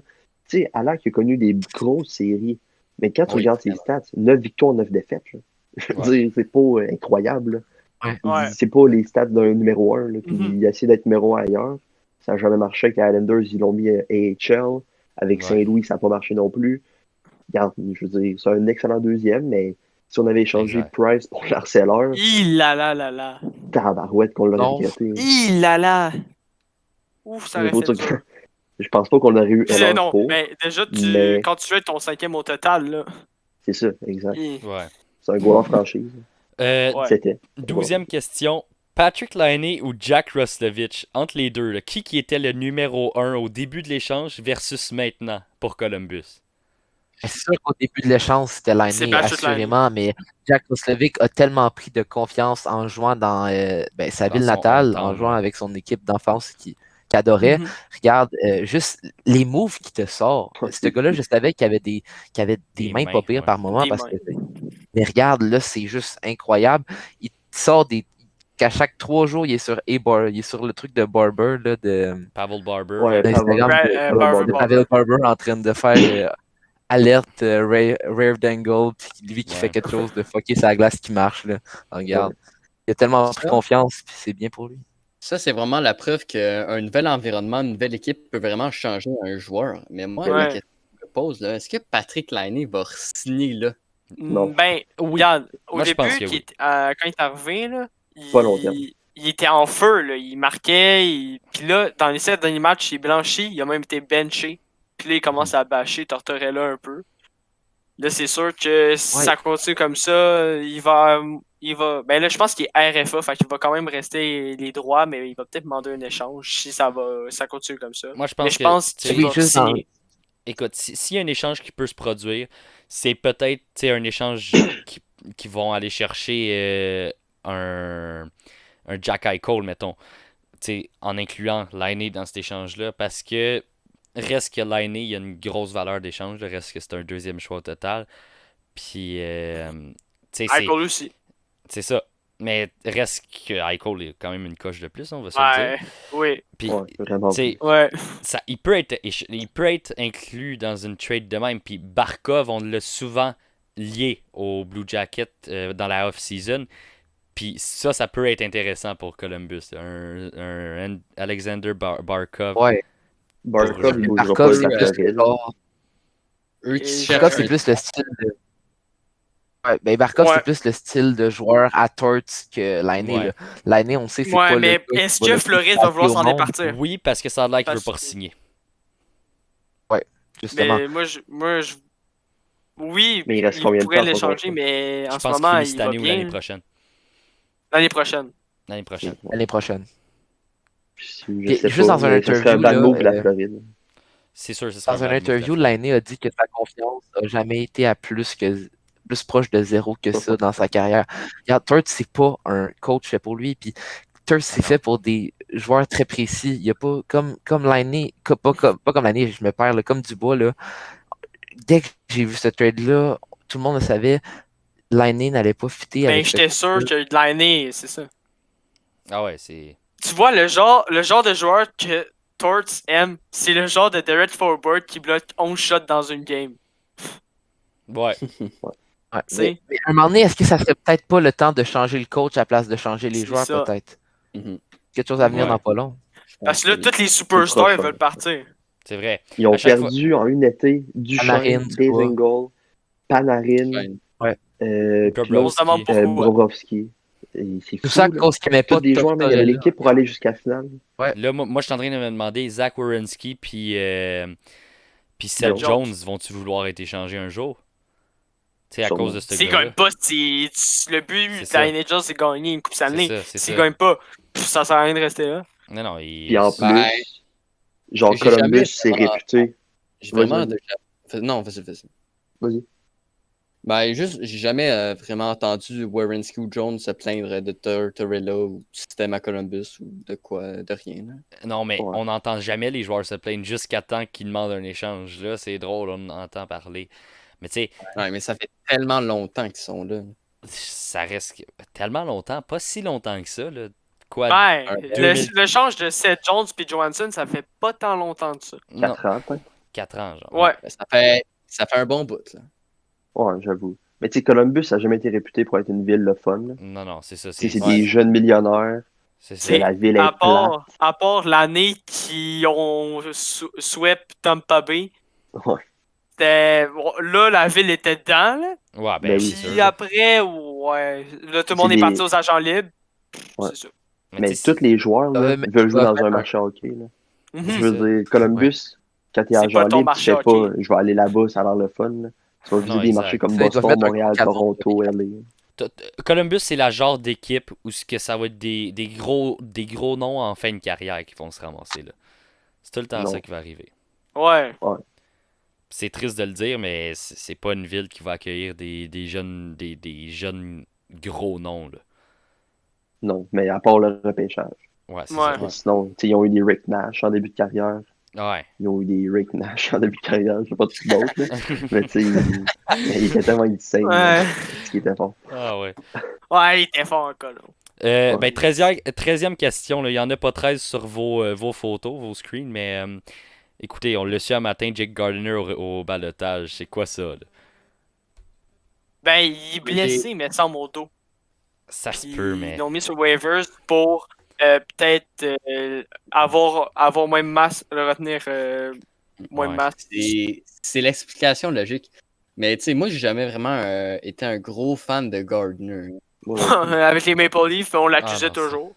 Tu sais, Alak a connu des grosses séries. Mais quand tu Oui, regardes ses stats, 9 victoires, 9 défaites, là. Je veux dire, c'est pas incroyable, là. Ouais. C'est pas les stats d'un numéro 1, là, puis Mhm. il a essayé d'être numéro 1 ailleurs. Ça n'a jamais marché avec les Islanders, ils l'ont mis AHL. Avec Ouais. Saint-Louis, ça n'a pas marché non plus. Regarde, je veux dire, c'est un excellent deuxième, mais si on avait échangé Exact. Price pour l'harceleur, Là. tabarouette qu'on l'aurait Non. regretté. Là. Ouf, ça aurait C'est fait pour ça dur. que je pense pas qu'on aurait eu Puis, Heller non, pour. mais déjà, mais- quand tu veux être ton 5e au total, là. C'est ça, exact. Ouais. C'est un goal en franchise. Euh, Ouais. C'était. 12e question. Patrick Laine ou Jack Roslovich, entre les deux, là, qui était le numéro 1 au début de l'échange versus maintenant pour Columbus? C'est sûr qu'au début de l'échange, c'était C'est Laine, Patrick Laine. assurément, mais Jack Roslovic a tellement pris de confiance en jouant dans sa Dans ville son natale, hometown, en jouant ouais. avec son équipe d'enfance qu'il adorait. Mhm. Regarde, juste les moves qu'il te sort. Ce gars-là, je savais qu'il avait des mains pas pires ouais. par moment. Des Parce mains. que, mais regarde, là, c'est juste incroyable. Il sort qu'à chaque 3 jours, il est sur il est sur le truc de Barber, là, Pavel Barber. Ouais, d'Instagram, Barber. de Pavel Barber en train de faire alerte rare d'angle, puis lui qui Ouais. fait quelque chose de fucker sa glace qui marche, là. Regarde. Il a tellement pris confiance, puis c'est bien pour lui. Ça, c'est vraiment la preuve qu'un nouvel environnement, une nouvelle équipe peut vraiment changer un joueur. Mais moi, la Ouais. question que je me pose, là, est-ce que Patrick Laine va signer là? Non. Ben, Oui. regarde, au Moi, je pense début, que oui. quand il est arrivé, là, Pas long terme. il était en feu, là, il marquait, puis là, dans les 7 derniers matchs, il est blanchi, il a même été benché, puis là, il commence à bâcher Tortorella un peu. Là, c'est sûr que si Ouais. ça continue comme ça, ben là, je pense qu'il est RFA, fait qu'il va quand même rester les droits, mais il va peut-être demander un échange si ça continue comme ça. Moi, je Mais pense je que, pense tu sais, qu'il Oui, va juste dans- signer. écoute, s'il y a un échange qui peut se produire, c'est peut-être, tu sais, un échange qui vont aller chercher un Jack Eichel, mettons, tu sais, en incluant Laine dans cet échange-là, parce que reste que Laine, il y a une grosse valeur d'échange, reste que c'est un deuxième choix au total. Puis, tu sais, Eichel aussi. c'est ça. Mais reste que Eichel est quand même une coche de plus, on va se le Ouais, dire. oui, Puis, Ouais, vraiment. tu sais, ouais. il peut être inclus dans une trade de même. Puis Barkov, on l'a souvent lié au Blue Jacket dans la off-season. Puis ça peut être intéressant pour Columbus. Un Alexander Barkov. Ouais. Barkov, il bougera Barkov, pas c'est de plus la le Floride. genre. Eux qui Et cherchent Barkov, c'est un- plus le style de. Ouais, ben Barkov, Ouais. c'est plus le style de joueur à Torts que Laine. Ouais. Là. Laine, on sait, c'est Ouais, pas le mais gars qui est-ce va que le plus Floride va passer vouloir au s'en monde. départir? Oui, parce que ça a l'air qu'il veut Parce pas que- signer. Ouais, justement. Mais oui, Mais il reste il combien de pourrait temps son l'échanger, contrat? mais Je en ce pense qu'il moment, finit il cette va année ou l'année bien. prochaine. L'année prochaine. L'année prochaine. L'année prochaine. Je Puis, sais juste pas, dans un mais ça serait un interview, bad là, move de la Floride. C'est sûr, ce sera dans un bad move de la interview, Floride. Laine a dit que sa confiance n'a jamais été à plus proche de zéro que ça dans sa carrière. Regarde, Torts, c'est pas un coach fait pour lui. Puis Torts, c'est fait pour des joueurs très précis. Il y a pas comme Laine, pas comme Laine, je me perds, là, comme Dubois, là. Dès que j'ai vu ce trade-là, tout le monde le savait, Laine n'allait pas fitter Ben, avec ce j'étais sûr coach-là. que l'année, c'est ça. Ah ouais, c'est. Tu vois, le genre de joueur que Torts aime, c'est le genre de direct forward qui bloque 11 shots dans une game. Ouais. Ouais. Tu sais, Mais à un moment donné, est-ce que ça serait peut-être pas le temps de changer le coach à la place de changer les c'est joueurs, ça. peut-être? Mhm. Quelque chose à venir Ouais. dans pas long. Parce que là, pense tous les c'est superstars, ils prochain. veulent partir. C'est vrai. Ils ont À chaque fois- perdu en une été Panarin, Duchesne, Dubois. Dzingel, Panarin, Ouais. puis l'autre, On se demande pourquoi. Bobrovski. Et c'est Tout fou, ça à là. cause qu'il n'aimait Tous pas des joueurs, mais il y avait Tortorella. l'équipe pour aller jusqu'à la finale. Là, moi, je suis en train de me demander, Zach Werenski puis Seth Jones. Jones, vont-tu vouloir être échangés un jour? Tu sais, à Sûrement. cause de ce S'ils gars-là. gagnent pas, le but C'est de ça. la NHL, c'est de gagner une Coupe Stanley. C'est S'ils ça. gagnent pas, ça sert à rien de rester là. Non, non, Puis en plus, Ben, genre j'ai jamais Columbus, c'est vraiment- réputé. J'ai Vas-y, vraiment. vas-y. Non, vas-y. Vas-y. Ben, juste, j'ai jamais vraiment entendu Werenski ou Jones se plaindre de Tortorella ou du système à Columbus ou de quoi, de rien. Là. Non, mais Ouais. on n'entend jamais les joueurs se plaindre jusqu'à temps qu'ils demandent un échange. Là, c'est drôle, on entend parler. Mais tu sais, Ouais, mais ça fait tellement longtemps qu'ils sont là. ça reste tellement longtemps, pas si longtemps que ça. Là. Quoi, Ben, un 2000 le change de Seth Jones puis Johansson, ça fait pas tant longtemps de ça. non, 4 ans, peut-être. 4 ans, genre. Ouais. Ben, ça fait un bon bout. Là. Ouais, j'avoue. Mais tu sais, Columbus a jamais été réputé pour être une ville le fun. Là. Non, non, c'est ça. Tu sais, c'est Ouais. des jeunes millionnaires. C'est ça. C'est- La ville est À plate. part l'année qu'ils ont swept Tampa Bay, Ouais. là, la ville était dedans. Là. Ouais, ben, Ben oui. c'est Puis sûr. après, ouais. Là, tout le monde C'est est des- parti aux agents libres. Ouais. C'est ça. Mais tu sais, tous les joueurs là, mais veulent jouer tu vas dans faire un un- marché hockey. Là. Mhm. Je veux dire, Columbus, quand t'es C'est agent pas ton libre, tu marché fais pas hockey. je vais aller là-bas, ça a l'air le fun. Là. Tu vas viser Non, des exact. marchés comme Ça, ils doivent Boston, mettre un Montréal, cadeau. Toronto, LA. Columbus, c'est la genre d'équipe où ce que ça va être des gros noms en fin de carrière qui vont se ramasser là. C'est tout le temps Non. ça qui va arriver. Ouais. C'est triste de le dire, mais c'est pas une ville qui va accueillir des jeunes gros noms là. Non, mais à part le repêchage. Ouais, c'est Ouais. Mais sinon, tu sais, ils ont eu des Rick Nash en début de carrière. ça. Ouais. Ils ont eu des Rick Nash en début de carrière. Je sais pas de d'autres, là. Mais tu sais, il était tellement insane. Ouais. Ce qui était fort. Ah ouais. Ouais, il était fort encore, là. Ben, 13e question, là. Il n'y en a pas 13 sur vos photos, vos screens, mais écoutez, on l'a su un matin, Jake Gardiner au balotage. C'est quoi ça, là? Ben, il est blessé, mais sans mon dos. Ça se Puis peut, mais. Ils l'ont mis sur waivers pour peut-être avoir moins de masse, le retenir moins de Ouais. masse. C'est l'explication logique. Mais tu sais, moi, j'ai jamais vraiment été un gros fan de Gardner. Moi non plus. Avec les Maple Leafs, on Ah, l'accusait non, toujours.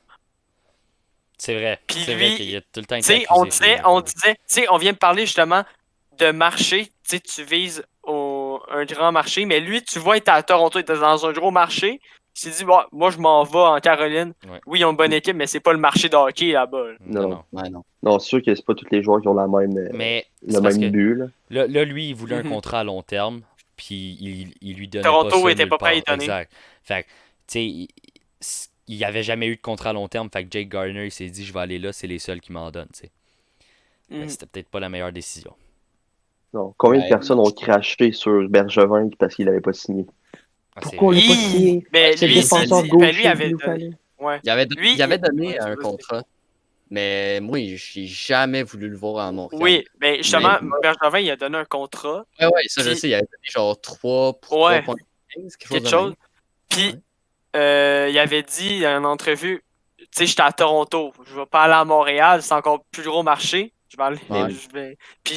C'est vrai. Puis C'est lui, vrai qu'il a tout le temps Tu été sais, on accusé. disait, tu sais, on vient de parler justement de marché. Tu sais, tu vises un grand marché, mais lui, tu vois, il était à Toronto, il était dans un gros marché. Il s'est dit, bon, moi, je m'en vais en Caroline. Ouais. Oui, ils ont une bonne équipe, mais c'est pas le marché de hockey là-bas. Là. Non, Non. non. Ouais, non. Non, c'est sûr que c'est pas tous les joueurs qui ont Mais le c'est parce même que but. Là. là, lui, il voulait un Mhm. contrat à long terme, puis il lui donnait Toronto pas ça était nulle pas prêt à part. y donner. Exact. Fait que, tu sais, il n'y avait jamais eu de contrat à long terme, fait que Jake Gardner, il s'est dit, je vais aller là, c'est les seuls qui m'en donnent, tu sais. Mais Mhm. c'était peut-être pas la meilleure décision. Non. Combien de Ben, personnes ont craché sur Bergevin parce qu'il n'avait pas signé? Ah, c'est Pourquoi vrai. il n'a pas signé? Mais C'est le lui, il s'est défenseur dit, ben, lui gaucher avait qu'il nous donné. fallait. Ouais. Il avait donné Ouais, un vas-y. contrat. Mais moi, j'ai jamais voulu le voir à Montréal. Oui, mais justement, Mais- Bergevin, il a donné un contrat. Ouais, ça je Puis- sais, il avait donné genre 3 pour Ouais. 3,15, quelque chose Quelque de chose. même. Puis, Ouais. il avait dit dans une entrevue, tu sais, j'étais à Toronto, je vais pas aller à Montréal, c'est encore plus gros marché. Je vais aller, Ouais. puis